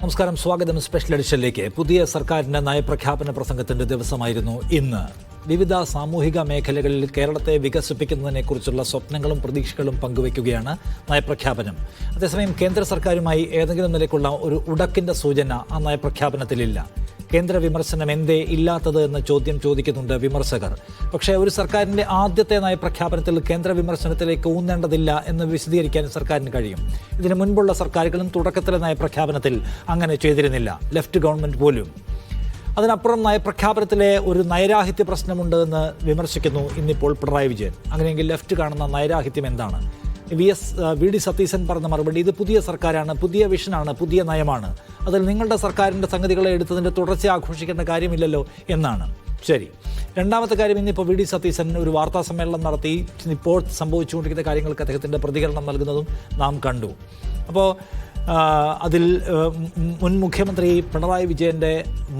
നമസ്കാരം, സ്വാഗതം സ്പെഷ്യൽ എഡിഷനിലേക്ക്. പുതിയ സർക്കാരിൻ്റെ നയപ്രഖ്യാപന പ്രസംഗത്തിൻ്റെ ദിവസമായിരുന്നു ഇന്ന്. വിവിധ സാമൂഹിക മേഖലകളിൽ കേരളത്തെ വികസിപ്പിക്കുന്നതിനെക്കുറിച്ചുള്ള സ്വപ്നങ്ങളും പ്രതീക്ഷകളും പങ്കുവയ്ക്കുകയാണ് നയപ്രഖ്യാപനം. അതേസമയം കേന്ദ്ര സർക്കാരുമായി ഏതെങ്കിലും നിലയ്ക്കുള്ള ഒരു ഉടക്കിൻ്റെ സൂചന ആ നയപ്രഖ്യാപനത്തിലില്ല. കേന്ദ്ര വിമർശനം എന്തേ ഇല്ലാത്തത് എന്ന ചോദ്യം ചോദിക്കുന്നുണ്ട് വിമർശകർ. പക്ഷേ ഒരു സർക്കാരിൻ്റെ ആദ്യത്തെ നയപ്രഖ്യാപനത്തിൽ കേന്ദ്ര വിമർശനത്തിലേക്ക് ഊന്നേണ്ടതില്ല എന്ന് വിശദീകരിക്കാൻ സർക്കാരിന് കഴിയും. ഇതിനു മുൻപുള്ള സർക്കാരുകളും തുടക്കത്തിലെ നയപ്രഖ്യാപനത്തിൽ അങ്ങനെ ചെയ്തിരുന്നില്ല, ലെഫ്റ്റ് ഗവൺമെൻറ് പോലും. അതിനപ്പുറം നയപ്രഖ്യാപനത്തിലെ ഒരു നയരാഹിത്യ പ്രശ്നമുണ്ട് എന്ന് വിമർശിക്കുന്നു ഇന്നിപ്പോൾ പിണറായി വിജയൻ. അങ്ങനെയെങ്കിൽ ലെഫ്റ്റ് കാണുന്ന നയരാഹിത്യം എന്താണ്? വി ഡി സതീശൻ പറഞ്ഞ മറുപടി, ഇത് പുതിയ സർക്കാരാണ്, പുതിയ വിഷനാണ്, പുതിയ നയമാണ്, അതിൽ നിങ്ങളുടെ സർക്കാരിൻ്റെ സംഗതികളെ എടുത്തതിൻ്റെ തുടർച്ച ആഘോഷിക്കേണ്ട കാര്യമില്ലല്ലോ എന്നാണ്. ശരി. രണ്ടാമത്തെ കാര്യം, ഇന്നിപ്പോൾ വി ഡി സതീശൻ ഒരു വാർത്താ സമ്മേളനം നടത്തി ഇപ്പോൾ സംഭവിച്ചുകൊണ്ടിരിക്കുന്ന കാര്യങ്ങൾക്ക് അദ്ദേഹത്തിൻ്റെ പ്രതികരണം നൽകുന്നതും നാം കണ്ടു. അപ്പോൾ അതിൽ മുൻ മുഖ്യമന്ത്രി പിണറായി വിജയൻ്റെ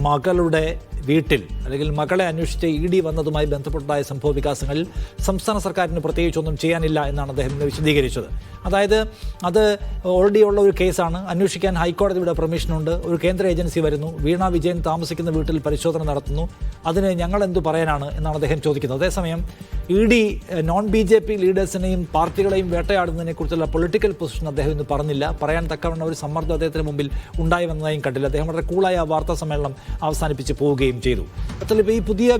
മകളുടെ വീട്ടിൽ അല്ലെങ്കിൽ മകളെ അന്വേഷിച്ച് ED വന്നതുമായി ബന്ധപ്പെട്ടുണ്ടായ സംഭവ വികാസങ്ങളിൽ സംസ്ഥാന സർക്കാരിന് പ്രത്യേകിച്ചൊന്നും ചെയ്യാനില്ല എന്നാണ് അദ്ദേഹം വിശദീകരിച്ചത്. അതായത് അത് ഓൾറെഡി ഉള്ള ഒരു കേസാണ്, അന്വേഷിക്കാൻ ഹൈക്കോടതിയുടെ പെർമിഷനുണ്ട്, ഒരു കേന്ദ്ര ഏജൻസി വരുന്നു, വീണ വിജയൻ താമസിക്കുന്ന വീട്ടിൽ പരിശോധന നടത്തുന്നു, അതിന് ഞങ്ങൾ എന്തു പറയാനാണ് എന്നാണ് അദ്ദേഹം ചോദിക്കുന്നത്. അതേസമയം ED നോൺ BJP ലീഡേഴ്സിനെയും പാർട്ടികളെയും വേട്ടയാടുന്നതിനെക്കുറിച്ചുള്ള പൊളിറ്റിക്കൽ പൊസിഷൻ അദ്ദേഹം ഇന്ന് പറഞ്ഞില്ല. പറയാൻ തക്കവണ്ണം ഒരു സമ്മർദ്ദം അദ്ദേഹത്തിന് മുമ്പിൽ ഉണ്ടായി വന്നതായും കണ്ടില്ല. അദ്ദേഹം വളരെ കൂളായ വാർത്താ സമ്മേളനം അവസാനിപ്പിച്ച് പോവുകയും ചെയ്തു. അപ്പോൾ ഈ പുതിയ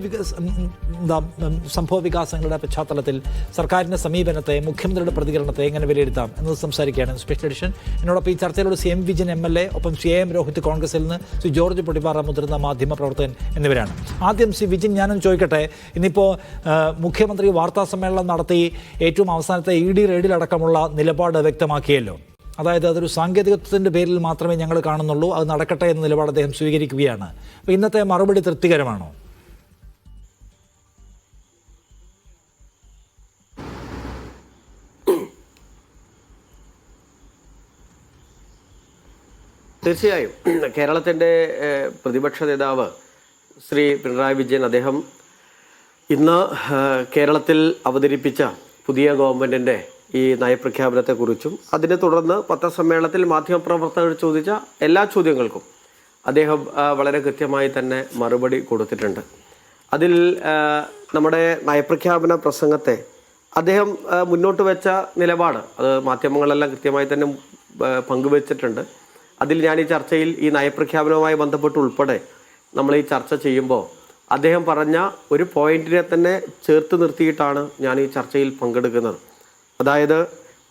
സംഭവ വികാസങ്ങളുടെ പശ്ചാത്തലത്തിൽ സർക്കാരിൻ്റെ സമീപനത്തെ, മുഖ്യമന്ത്രിയുടെ പ്രതികരണത്തെ എങ്ങനെ വിലയിരുത്താം എന്നത് സംസാരിക്കുകയാണ് സ്പെഷ്യൽ എഡിഷൻ. എന്നോടൊപ്പം ഈ ചർച്ചയിലൂടെ CM വിജിൻ MLA, ഒപ്പം CM രോഹിത് കോൺഗ്രസിൽ നിന്ന്, ശ്രീ ജോർജ് പൊടിപ്പാറ മുതിർന്ന മാധ്യമ പ്രവർത്തകൻ എന്നിവരാണ്. ആദ്യം ശ്രീ വിജിൻ, ഞാനും ചോദിക്കട്ടെ, ഇന്നിപ്പോൾ മുഖ്യമന്ത്രി വാർത്താ സമ്മേളനം നടത്തി ഏറ്റവും അവസാനത്തെ ED റെയ്ഡിലടക്കമുള്ള നിലപാട് വ്യക്തമാക്കിയല്ലോ. അതായത് അതൊരു സാങ്കേതികത്വത്തിൻ്റെ പേരിൽ മാത്രമേ ഞങ്ങൾ കാണുന്നുള്ളൂ, അത് നടക്കട്ടെ എന്ന നിലപാട് അദ്ദേഹം സ്വീകരിക്കുകയാണ്. അപ്പോൾ ഇന്നത്തെ മറുപടി തൃപ്തികരമാണോ? തീർച്ചയായും കേരളത്തിൻ്റെ പ്രതിപക്ഷ നേതാവ് ശ്രീ പിണറായി വിജയൻ, അദ്ദേഹം ഇന്ന് കേരളത്തിൽ അവതരിപ്പിച്ച പുതിയ ഗവൺമെൻറ്റിൻ്റെ ഈ നയപ്രഖ്യാപനത്തെക്കുറിച്ചും അതിനെ തുടർന്ന് പത്രസമ്മേളനത്തിൽ മാധ്യമപ്രവർത്തകർ ചോദിച്ച എല്ലാ ചോദ്യങ്ങൾക്കും അദ്ദേഹം വളരെ കൃത്യമായി തന്നെ മറുപടി കൊടുത്തിട്ടുണ്ട്. അതിൽ നമ്മുടെ നയപ്രഖ്യാപന പ്രസംഗത്തെ അദ്ദേഹം മുന്നോട്ട് വെച്ച നിലപാട് അത് മാധ്യമങ്ങളെല്ലാം കൃത്യമായി തന്നെ പങ്കുവച്ചിട്ടുണ്ട്. അതിൽ ഞാൻ ഈ ചർച്ചയിൽ ഈ നയപ്രഖ്യാപനവുമായി ബന്ധപ്പെട്ട് ഉൾപ്പെടെ നമ്മൾ ഈ ചർച്ച ചെയ്യുമ്പോൾ അദ്ദേഹം പറഞ്ഞ ഒരു പോയിന്റിനെ തന്നെ ചേർത്ത് നിർത്തിയിട്ടാണ് ഞാൻ ഈ ചർച്ചയിൽ പങ്കെടുക്കുന്നത്. അതായത്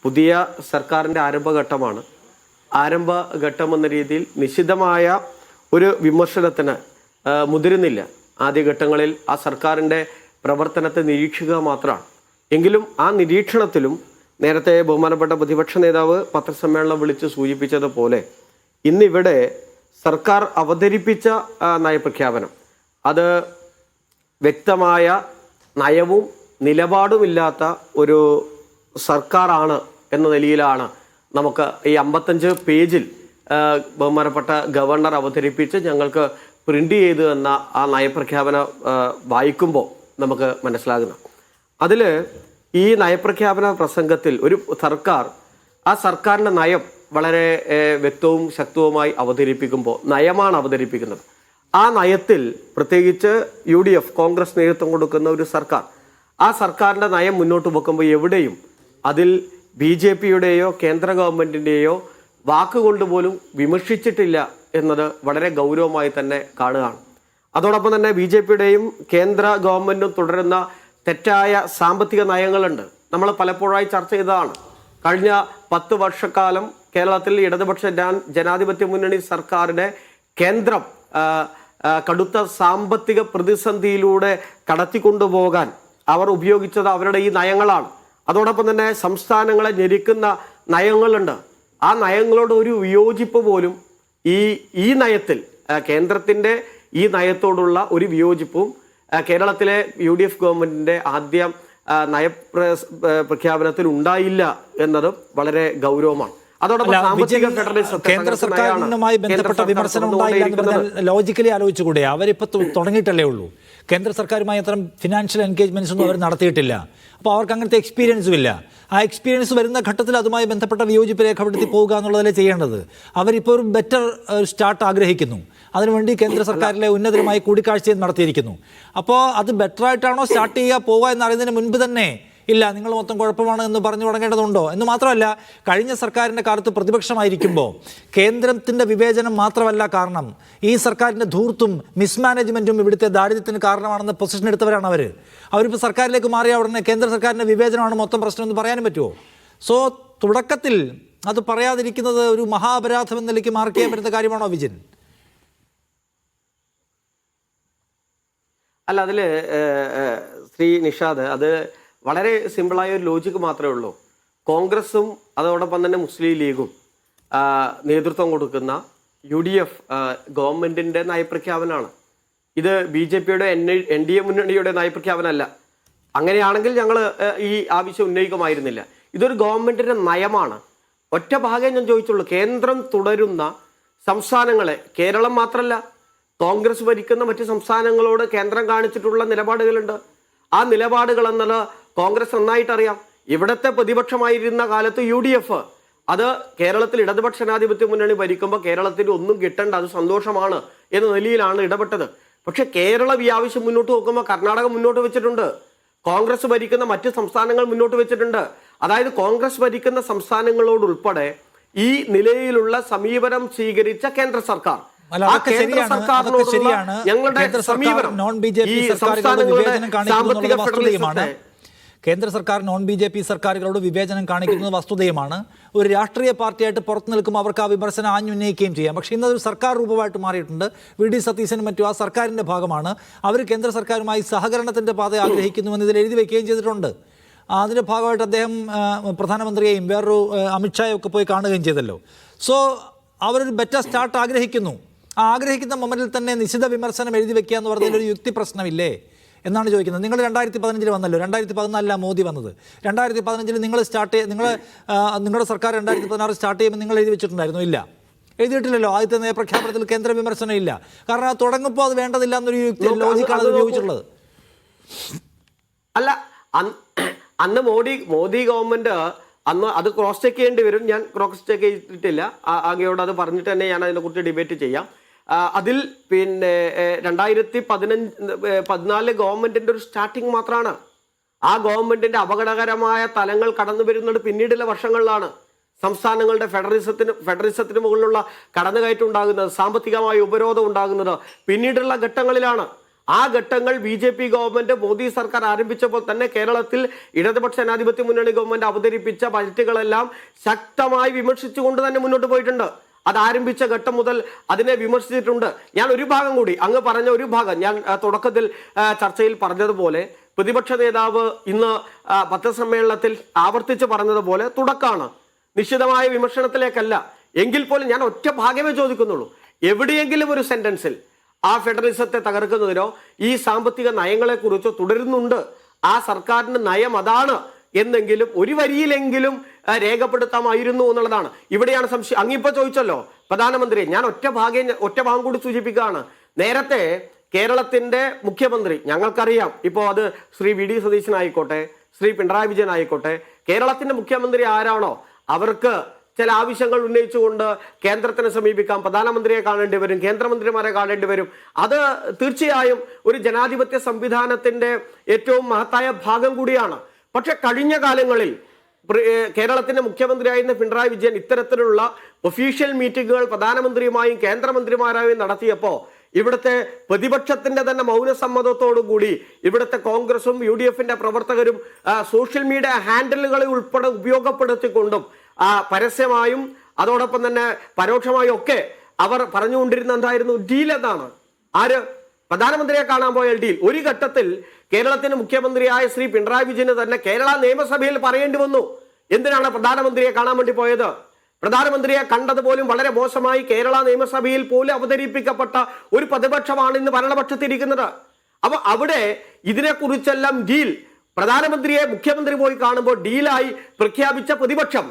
പുതിയ സർക്കാരിൻ്റെ ആരംഭഘട്ടമാണ്. ആരംഭഘട്ടം എന്ന രീതിയിൽ നിശ്ചിതമായ ഒരു വിമർശനത്തിന് മുതിരുന്നില്ല. ആദ്യഘട്ടങ്ങളിൽ ആ സർക്കാരിൻ്റെ പ്രവർത്തനത്തെ നിരീക്ഷിക്കുക മാത്രമാണ്. എങ്കിലും ആ നിരീക്ഷണത്തിലും നേരത്തെ ബഹുമാനപ്പെട്ട പ്രതിപക്ഷ നേതാവ് പത്രസമ്മേളനം വിളിച്ച് സൂചിപ്പിച്ചതുപോലെ ഇന്നിവിടെ സർക്കാർ അവതരിപ്പിച്ച നയപ്രഖ്യാപനം അത് വ്യക്തമായ നയവും നിലപാടുമില്ലാത്ത ഒരു സർക്കാരാണ് എന്ന നിലയിലാണ് നമുക്ക് ഈ 55 പേജിൽ ബഹുമാനപ്പെട്ട ഗവർണർ അവതരിപ്പിച്ച് ഞങ്ങൾക്ക് പ്രിൻ്റ് ചെയ്തു എന്ന ആ നയപ്രഖ്യാപനം വായിക്കുമ്പോൾ നമുക്ക് മനസ്സിലാകുന്നത്. അതിൽ ഈ നയപ്രഖ്യാപന പ്രസംഗത്തിൽ ഒരു സർക്കാർ ആ സർക്കാരിൻ്റെ നയം വളരെ വ്യക്തവും ശക്തവുമായി അവതരിപ്പിക്കുമ്പോൾ, നയമാണ് അവതരിപ്പിക്കുന്നത്, ആ നയത്തിൽ പ്രത്യേകിച്ച് UDF കോൺഗ്രസ് നേതൃത്വം കൊടുക്കുന്ന ഒരു സർക്കാർ, ആ സർക്കാരിൻ്റെ നയം മുന്നോട്ട് വെക്കുമ്പോൾ എവിടെയും അതിൽ BJPയുടെയോ കേന്ദ്ര ഗവൺമെൻറ്റിൻ്റെയോ വാക്കുകൊണ്ട് പോലും വിമർശിച്ചിട്ടില്ല എന്നത് വളരെ ഗൗരവമായി തന്നെ കാണുകയാണ്. അതോടൊപ്പം തന്നെ BJPയുടെയും കേന്ദ്ര ഗവൺമെൻറ്റും തുടരുന്ന തെറ്റായ സാമ്പത്തിക നയങ്ങളുണ്ട്. നമ്മൾ പലപ്പോഴായി ചർച്ച ചെയ്തതാണ്. കഴിഞ്ഞ 10 വർഷക്കാലം കേരളത്തിൽ ഇടതുപക്ഷ ജനാധിപത്യ മുന്നണി സർക്കാരിനെ കേന്ദ്രം കടുത്ത സാമ്പത്തിക പ്രതിസന്ധിയിലൂടെ കടത്തിക്കൊണ്ടുപോകാൻ അവർ ഉപയോഗിച്ചത് അവരുടെ ഈ നയങ്ങളാണ്. അതോടൊപ്പം തന്നെ സംസ്ഥാനങ്ങളെ ഞെരുക്കുന്ന നയങ്ങളുണ്ട്. ആ നയങ്ങളോട് ഒരു വിയോജിപ്പ് പോലും ഈ നയത്തിൽ, കേന്ദ്രത്തിൻ്റെ ഈ നയത്തോടുള്ള ഒരു വിയോജിപ്പും കേരളത്തിലെ UDF ഗവൺമെൻറ്റിൻ്റെ ആദ്യ പ്രഖ്യാപനത്തിൽ ഉണ്ടായില്ല എന്നതും വളരെ ഗൗരവമാണ്. അതോടൊപ്പം സാമ്പത്തിക ഫെഡറലിസത്തെ കേന്ദ്ര സർക്കാരിനുമായി ബന്ധപ്പെട്ട വിമർശനം ഉണ്ടായില്ല എന്ന് പറഞ്ഞാൽ ലോജിക്കലി ആലോചിച്ചുകൂടെ? അവരിപ്പോൾ തുടങ്ങിയിട്ടല്ലേ ഉള്ളൂ. കേന്ദ്ര സർക്കാരുമായി അത്തരം ഫിനാൻഷ്യൽ എൻഗേജ്മെന്റ്സ് ഒന്നും അവർ നടത്തിയിട്ടില്ല. അപ്പോൾ അവർക്ക് അങ്ങനത്തെ എക്സ്പീരിയൻസും ഇല്ല. ആ എക്സ്പീരിയൻസ് വരുന്ന ഘട്ടത്തിൽ അതുമായി ബന്ധപ്പെട്ട വിയോജിപ്പ് രേഖപ്പെടുത്തി പോവുക എന്നുള്ളതല്ലേ ചെയ്യേണ്ടത്. അവരിപ്പോൾ ഒരു ബെറ്റർ സ്റ്റാർട്ട് ആഗ്രഹിക്കുന്നു. അതിനുവേണ്ടി കേന്ദ്ര സർക്കാരിലെ ഉന്നതരുമായി കൂടിക്കാഴ്ചയും നടത്തിയിരിക്കുന്നു. അപ്പോൾ അത് ബെറ്ററായിട്ടാണോ സ്റ്റാർട്ട് ചെയ്യുക പോവുക എന്നറിയുന്നതിന് മുൻപ് തന്നെ ഇല്ല നിങ്ങൾ മൊത്തം കുഴപ്പമാണ് എന്ന് പറഞ്ഞു തുടങ്ങേണ്ടതുണ്ടോ? എന്ന് മാത്രമല്ല, കഴിഞ്ഞ സർക്കാരിൻ്റെ കാലത്ത് പ്രതിപക്ഷമായിരിക്കുമ്പോൾ കേന്ദ്രത്തിൻ്റെ വിവേചനം മാത്രമല്ല കാരണം, ഈ സർക്കാരിൻ്റെ ധൂർത്തും മിസ്മാനേജ്മെൻറ്റും ഇവിടുത്തെ ദാരിദ്ര്യത്തിന് കാരണമാണെന്ന് പൊസിഷൻ എടുത്തവരാണ് അവർ. അവരിപ്പോൾ സർക്കാരിലേക്ക് മാറിയ ഉടനെ കേന്ദ്ര സർക്കാരിൻ്റെ വിവേചനമാണ് മൊത്തം പ്രശ്നം എന്ന് പറയാനും പറ്റുമോ? സോ തുടക്കത്തിൽ അത് പറയാതിരിക്കുന്നത് ഒരു മഹാപരാധം എന്ന നിലയ്ക്ക് മാർക്ക് ചെയ്യാൻ പറ്റുന്ന കാര്യമാണോ വിജിൻ? അല്ല, അതിൽ ശ്രീ നിഷാദ്, അത് വളരെ സിമ്പിളായ ഒരു ലോജിക്ക് മാത്രമേ ഉള്ളൂ. കോൺഗ്രസും അതോടൊപ്പം തന്നെ മുസ്ലിം ലീഗും നേതൃത്വം കൊടുക്കുന്ന UDF ഗവൺമെൻറ്റിൻ്റെ നയപ്രഖ്യാപനമാണ് ഇത്. BJPയുടെ NDA മുന്നണിയുടെ നയപ്രഖ്യാപനമല്ല. അങ്ങനെയാണെങ്കിൽ ഞങ്ങൾ ഈ ആവശ്യം ഉന്നയിക്കുമായിരുന്നില്ല. ഇതൊരു ഗവൺമെൻറ്റിൻ്റെ നയമാണ്. ഒറ്റ ഭാഗം ഞാൻ ചോദിച്ചുള്ളൂ. കേന്ദ്രം തുടരുന്ന സംസ്ഥാനങ്ങളെ, കേരളം മാത്രമല്ല കോൺഗ്രസ് ഭരിക്കുന്ന മറ്റ് സംസ്ഥാനങ്ങളോട് കേന്ദ്രം കാണിച്ചിട്ടുള്ള നിലപാടുകളുണ്ട്. ആ നിലപാടുകൾ എന്നുള്ള കോൺഗ്രസ് നന്നായിട്ട് അറിയാം. ഇവിടുത്തെ പ്രതിപക്ഷമായിരുന്ന കാലത്ത് UDF അത് കേരളത്തിൽ ഇടതുപക്ഷ ജനാധിപത്യ മുന്നണി ഭരിക്കുമ്പോൾ കേരളത്തിൽ ഒന്നും കിട്ടേണ്ട, അത് സന്തോഷമാണ് എന്ന നിലയിലാണ് ഇടപെട്ടത്. പക്ഷെ കേരളം ഈ ആവശ്യം മുന്നോട്ട് നോക്കുമ്പോൾ കർണാടക മുന്നോട്ട് വെച്ചിട്ടുണ്ട്, കോൺഗ്രസ് ഭരിക്കുന്ന മറ്റ് സംസ്ഥാനങ്ങൾ മുന്നോട്ട് വെച്ചിട്ടുണ്ട്. അതായത് കോൺഗ്രസ് ഭരിക്കുന്ന സംസ്ഥാനങ്ങളോടുൾപ്പെടെ ഈ നിലയിലുള്ള സമീപനം സ്വീകരിച്ച കേന്ദ്ര സർക്കാർ, കേന്ദ്ര സർക്കാർ നോൺ BJP സർക്കാരുകളോട് വിവേചനം കാണിക്കുന്നത് വസ്തുതയുമാണ്. ഒരു രാഷ്ട്രീയ പാർട്ടിയായിട്ട് പുറത്തു നിൽക്കുമ്പോൾ അവർക്ക് ആ വിമർശനം ആഞ്ഞുന്നയിക്കുകയും ചെയ്യാം. പക്ഷേ ഇന്നതൊരു സർക്കാർ രൂപമായിട്ട് മാറിയിട്ടുണ്ട്. VD സതീശനും മറ്റും ആ സർക്കാരിൻ്റെ ഭാഗമാണ്. അവർ കേന്ദ്ര സർക്കാരുമായി സഹകരണത്തിൻ്റെ പാത ആഗ്രഹിക്കുന്നുവെന്ന് ഇതിൽ എഴുതി വയ്ക്കുകയും ചെയ്തിട്ടുണ്ട്. അതിൻ്റെ ഭാഗമായിട്ട് അദ്ദേഹം പ്രധാനമന്ത്രിയെയും വേറൊരു അമിത്ഷായും ഒക്കെ പോയി കാണുകയും ചെയ്തല്ലോ. സോ അവരൊരു ബെറ്റർ സ്റ്റാർട്ട് ആഗ്രഹിക്കുന്നു. ആ ആഗ്രഹിക്കുന്ന മൊമെന്റിൽ തന്നെ നിശിത വിമർശനം എഴുതി വെക്കുക എന്ന് പറഞ്ഞതിലൊരു യുക്തി പ്രശ്നമില്ലേ എന്നാണ് ചോദിക്കുന്നത്. നിങ്ങൾ 2015 വന്നല്ലോ, 2014 മോദി വന്നത്. 2015 നിങ്ങൾ നിങ്ങളുടെ സർക്കാർ 2016 സ്റ്റാർട്ട് ചെയ്യുമ്പോൾ നിങ്ങൾ എഴുതി വെച്ചിട്ടുണ്ടായിരുന്നു? ഇല്ല, എഴുതിയിട്ടില്ലല്ലോ. ആദ്യത്തെ നയപ്രഖ്യാപനത്തിൽ കേന്ദ്ര വിമർശനം ഇല്ല. കാരണം അത് തുടങ്ങുമ്പോൾ അത് വേണ്ടതില്ല എന്നൊരു ലോജിക്കാണ് അത് ഉപയോഗിച്ചിട്ടുള്ളത്. അല്ല, അന്ന് മോദി ഗവൺമെന്റ് അന്ന് അത് ക്രോസ് ചെക്ക് ചെയ്യേണ്ടി വരും. ഞാൻ ക്രോസ് ചെക്ക് ചെയ്തിട്ടില്ല. ആകെയോട് അത് പറഞ്ഞിട്ട് തന്നെ ഞാൻ അതിനെക്കുറിച്ച് ഡിബേറ്റ് ചെയ്യാം. അതിൽ പിന്നെ 2014 ഗവൺമെന്റിന്റെ ഒരു സ്റ്റാർട്ടിങ് മാത്രമാണ്. ആ ഗവൺമെന്റിന്റെ അപകടകരമായ തലങ്ങൾ കടന്നു വരുന്നത് പിന്നീടുള്ള വർഷങ്ങളിലാണ്. സംസ്ഥാനങ്ങളുടെ ഫെഡറലിസത്തിന് മുകളിലുള്ള കടന്നുകയറ്റം ഉണ്ടാകുന്നത്, സാമ്പത്തികമായ ഉപരോധം ഉണ്ടാകുന്നത് പിന്നീടുള്ള ഘട്ടങ്ങളിലാണ്. ആ ഘട്ടങ്ങൾ BJP ഗവൺമെന്റ് മോദി സർക്കാർ ആരംഭിച്ചപ്പോൾ തന്നെ കേരളത്തിൽ ഇടതുപക്ഷ ജനാധിപത്യ മുന്നണി ഗവൺമെന്റ് അവതരിപ്പിച്ച ബജറ്റുകളെല്ലാം ശക്തമായി വിമർശിച്ചുകൊണ്ട് തന്നെ മുന്നോട്ട് പോയിട്ടുണ്ട്. അത് ആരംഭിച്ച ഘട്ടം മുതൽ അതിനെ വിമർശിച്ചിട്ടുണ്ട്. ഞാൻ ഒരു ഭാഗം കൂടി, അങ്ങ് പറഞ്ഞ ഒരു ഭാഗം ഞാൻ തുടക്കത്തിൽ ചർച്ചയിൽ പറഞ്ഞതുപോലെ, പ്രതിപക്ഷ നേതാവ് ഇന്ന് പത്രസമ്മേളനത്തിൽ ആവർത്തിച്ച് പറഞ്ഞതുപോലെ തുടക്കമാണ്, നിശ്ചിതമായ വിമർശനത്തിലേക്കല്ല. എങ്കിൽ പോലും ഞാൻ ഒറ്റ ഭാഗമേ ചോദിക്കുന്നുള്ളൂ. എവിടെയെങ്കിലും ഒരു സെന്റൻസിൽ ആ ഫെഡറലിസത്തെ തകർക്കുന്നതിനോ ഈ സാമ്പത്തിക നയങ്ങളെക്കുറിച്ചോ തുടരുന്നുണ്ട്, ആ സർക്കാരിന്റെ നയം അതാണ് എന്നെങ്കിലും ഒരു വരിയിലെങ്കിലും രേഖപ്പെടുത്താമായിരുന്നു എന്നുള്ളതാണ്. ഇവിടെയാണ് സംശയം. അങ്ങിപ്പോ ചോദിച്ചല്ലോ പ്രധാനമന്ത്രി, ഞാൻ ഒറ്റ ഭാഗം കൂടി സൂചിപ്പിക്കുകയാണ്. നേരത്തെ കേരളത്തിന്റെ മുഖ്യമന്ത്രി, ഞങ്ങൾക്കറിയാം, ഇപ്പോൾ അത് ശ്രീ VD സതീശനായിക്കോട്ടെ, ശ്രീ പിണറായി വിജയൻ ആയിക്കോട്ടെ, കേരളത്തിന്റെ മുഖ്യമന്ത്രി ആരാണോ അവർക്ക് ചില ആവശ്യങ്ങൾ ഉന്നയിച്ചുകൊണ്ട് കേന്ദ്രത്തിനെ സമീപിക്കാം. പ്രധാനമന്ത്രിയെ കാണേണ്ടി വരും, കേന്ദ്രമന്ത്രിമാരെ കാണേണ്ടി വരും. അത് തീർച്ചയായും ഒരു ജനാധിപത്യ സംവിധാനത്തിന്റെ ഏറ്റവും മഹത്തായ ഭാഗം കൂടിയാണ്. പക്ഷെ കഴിഞ്ഞ കാലങ്ങളിൽ കേരളത്തിന്റെ മുഖ്യമന്ത്രിയായിരുന്ന പിണറായി വിജയൻ ഇത്തരത്തിലുള്ള ഒഫീഷ്യൽ മീറ്റിങ്ങുകൾ പ്രധാനമന്ത്രിയുമായും കേന്ദ്രമന്ത്രിമാരായും നടത്തിയപ്പോൾ ഇവിടുത്തെ പ്രതിപക്ഷത്തിന്റെ തന്നെ മൗനസമ്മതത്തോടുകൂടി ഇവിടുത്തെ കോൺഗ്രസും UDFന്റെ പ്രവർത്തകരും സോഷ്യൽ മീഡിയ ഹാൻഡിലുകളെ ഉൾപ്പെടെ ഉപയോഗപ്പെടുത്തിക്കൊണ്ടും പരസ്യമായും അതോടൊപ്പം തന്നെ പരോക്ഷമായും ഒക്കെ അവർ പറഞ്ഞുകൊണ്ടിരുന്ന എന്തായിരുന്നു? ഡീൽ എന്നാണ്. ആര്? പ്രധാനമന്ത്രിയെ കാണാൻ പോയ ഡീൽ. ഒരു ഘട്ടത്തിൽ കേരളത്തിന്റെ മുഖ്യമന്ത്രിയായ ശ്രീ പിണറായി വിജയന് തന്നെ കേരള നിയമസഭയിൽ പറയേണ്ടി വന്നു, എന്തിനാണ് പ്രധാനമന്ത്രിയെ കാണാൻ വേണ്ടി പോയത്? പ്രധാനമന്ത്രിയെ കണ്ടതുപോലും വളരെ മോശമായി കേരള നിയമസഭയിൽ പോലും അവതരിപ്പിക്കപ്പെട്ട ഒരു പ്രതിപക്ഷമാണ് ഇന്ന് ഭരണപക്ഷത്തിരിക്കുന്നത്. അപ്പൊ അവിടെ ഇതിനെക്കുറിച്ചെല്ലാം ഡീൽ, പ്രധാനമന്ത്രിയെ മുഖ്യമന്ത്രി പോയി കാണുമ്പോൾ ഡീലായി പ്രഖ്യാപിച്ച പ്രതിപക്ഷം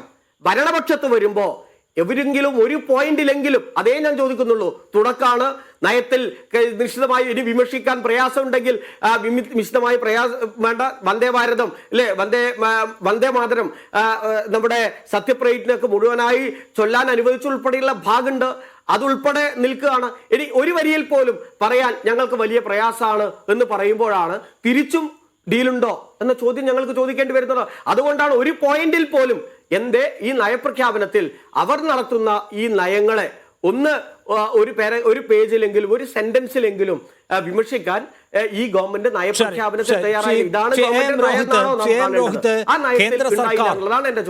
ഭരണപക്ഷത്ത് വരുമ്പോൾ എവരെങ്കിലും ഒരു പോയിന്റിലെങ്കിലും, അതേ ഞാൻ ചോദിക്കുന്നുള്ളൂ, തുടക്കാണ് നയത്തിൽ നിശ്ചിതമായി ഇനി വിമർശിക്കാൻ പ്രയാസമുണ്ടെങ്കിൽ നിശ്ചിതമായി വേണ്ട. വന്ദേ ഭാരതം അല്ലെ, വന്ദേ മാതരം, നമ്മുടെ സത്യപ്രതിജ്ഞക്ക് മുഴുവനായി ചൊല്ലാൻ അനുവദിച്ചുൾപ്പെടെയുള്ള ഭാഗമുണ്ട്, അതുൾപ്പെടെ നിൽക്കുകയാണ്. ഇനി ഒരു വരിയിൽ പോലും പറയാൻ ഞങ്ങൾക്ക് വലിയ പ്രയാസമാണ് എന്ന് പറയുമ്പോഴാണ് തിരിച്ചും ഡീലുണ്ടോ എന്ന ചോദ്യം ഞങ്ങൾക്ക് ചോദിക്കേണ്ടി വരുന്നത്. അതുകൊണ്ടാണ് ഒരു പോയിന്റിൽ പോലും എന്തേ ഈ നയപ്രഖ്യാപനത്തിൽ അവർ നടത്തുന്ന ഈ നയങ്ങളെ ഒന്ന് ഒരു പേജിലെങ്കിലും ഒരു സെന്റൻസിലെങ്കിലും വിമർശിക്കാൻ ഈ ഗവൺമെന്റ് നയപ്രഖ്യാപനത്തിൽ തയ്യാറായി. ഇതാണ്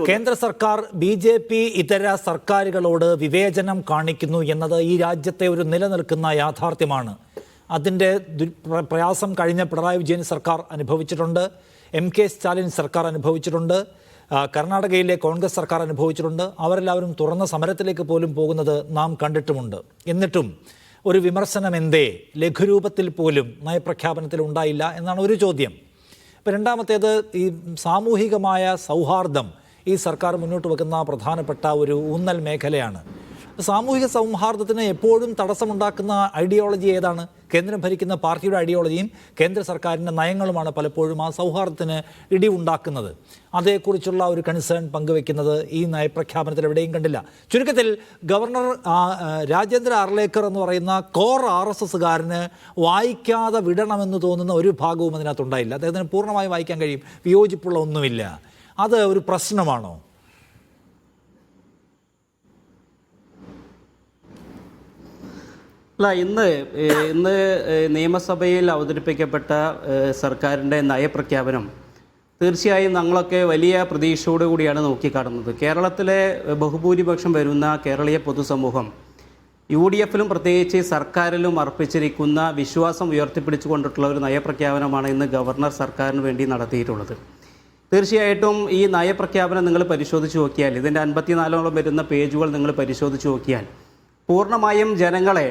കേന്ദ്ര സർക്കാർ BJP ഇതര സർക്കാരുകളോട് വിവേചനം കാണിക്കുന്നു എന്നത് ഈ രാജ്യത്തെ ഒരു നിലനിൽക്കുന്ന യാഥാർത്ഥ്യമാണ്. അതിൻ്റെ പ്രയാസം കഴിഞ്ഞ പിണറായി വിജയൻ സർക്കാർ അനുഭവിച്ചിട്ടുണ്ട്, MK സ്റ്റാലിൻ സർക്കാർ അനുഭവിച്ചിട്ടുണ്ട്, കർണാടകയിലെ കോൺഗ്രസ് സർക്കാർ അനുഭവിച്ചിട്ടുണ്ട്. അവരെല്ലാവരും തുറന്ന സമരത്തിലേക്ക് പോലും പോകുന്നത് നാം കണ്ടിട്ടുമുണ്ട്. എന്നിട്ടും ഒരു വിമർശനം എന്തേ ലഘുരൂപത്തിൽ പോലും നയപ്രഖ്യാപനത്തിൽ ഉണ്ടായില്ല എന്നാണ് ഒരു ചോദ്യം. ഇപ്പം രണ്ടാമത്തേത്, ഈ സാമൂഹികമായ സൗഹാർദ്ദം ഈ സർക്കാർ മുന്നോട്ട് വെക്കുന്ന പ്രധാനപ്പെട്ട ഒരു ഊന്നൽ മേഖലയാണ്. സാമൂഹിക സൗഹാർദ്ദത്തിന് എപ്പോഴും തടസ്സമുണ്ടാക്കുന്ന ഐഡിയോളജി ഏതാണ്? കേന്ദ്രം ഭരിക്കുന്ന പാർട്ടിയുടെ ഐഡിയോളജിയും കേന്ദ്ര സർക്കാരിൻ്റെ നയങ്ങളുമാണ് പലപ്പോഴും ആ സൗഹാർദ്ദത്തിന് ഇടിവുണ്ടാക്കുന്നത്. അതേക്കുറിച്ചുള്ള ഒരു കൺസേൺ പങ്കുവെക്കുന്നത് ഈ നയപ്രഖ്യാപനത്തിൽ എവിടെയും കണ്ടില്ല. ചുരുക്കത്തിൽ ഗവർണർ രാജേന്ദ്ര അർലേക്കർ എന്ന് പറയുന്ന കോർ RSSകാരന് വായിക്കാതെ വിടണമെന്ന് തോന്നുന്ന ഒരു ഭാഗവും അതിനകത്തുണ്ടായില്ല. അദ്ദേഹത്തിന് പൂർണ്ണമായി വായിക്കാൻ കഴിയും, വിയോജിപ്പുള്ള ഒന്നുമില്ല. അത് ഒരു പ്രശ്നമാണോ? അല്ല, ഇന്ന് നിയമസഭയിൽ അവതരിപ്പിക്കപ്പെട്ട സർക്കാരിൻ്റെ നയപ്രഖ്യാപനം തീർച്ചയായും ഞങ്ങളൊക്കെ വലിയ പ്രതീക്ഷയോടുകൂടിയാണ് നോക്കിക്കാണുന്നത്. കേരളത്തിലെ ബഹുഭൂരിപക്ഷം വരുന്ന കേരളീയ പൊതുസമൂഹം UDFിലും പ്രത്യേകിച്ച് സർക്കാരിലും അർപ്പിച്ചിരിക്കുന്ന വിശ്വാസം ഉയർത്തിപ്പിടിച്ചുകൊണ്ടിട്ടുള്ള ഒരു നയപ്രഖ്യാപനമാണ് ഇന്ന് ഗവർണർ സർക്കാരിന് വേണ്ടി നടത്തിയിട്ടുള്ളത്. തീർച്ചയായിട്ടും ഈ നയപ്രഖ്യാപനം നിങ്ങൾ പരിശോധിച്ച് നോക്കിയാൽ, ഇതിൻ്റെ 54ഓളം വരുന്ന പേജുകൾ നിങ്ങൾ പരിശോധിച്ച് നോക്കിയാൽ പൂർണ്ണമായും ജനങ്ങളെ,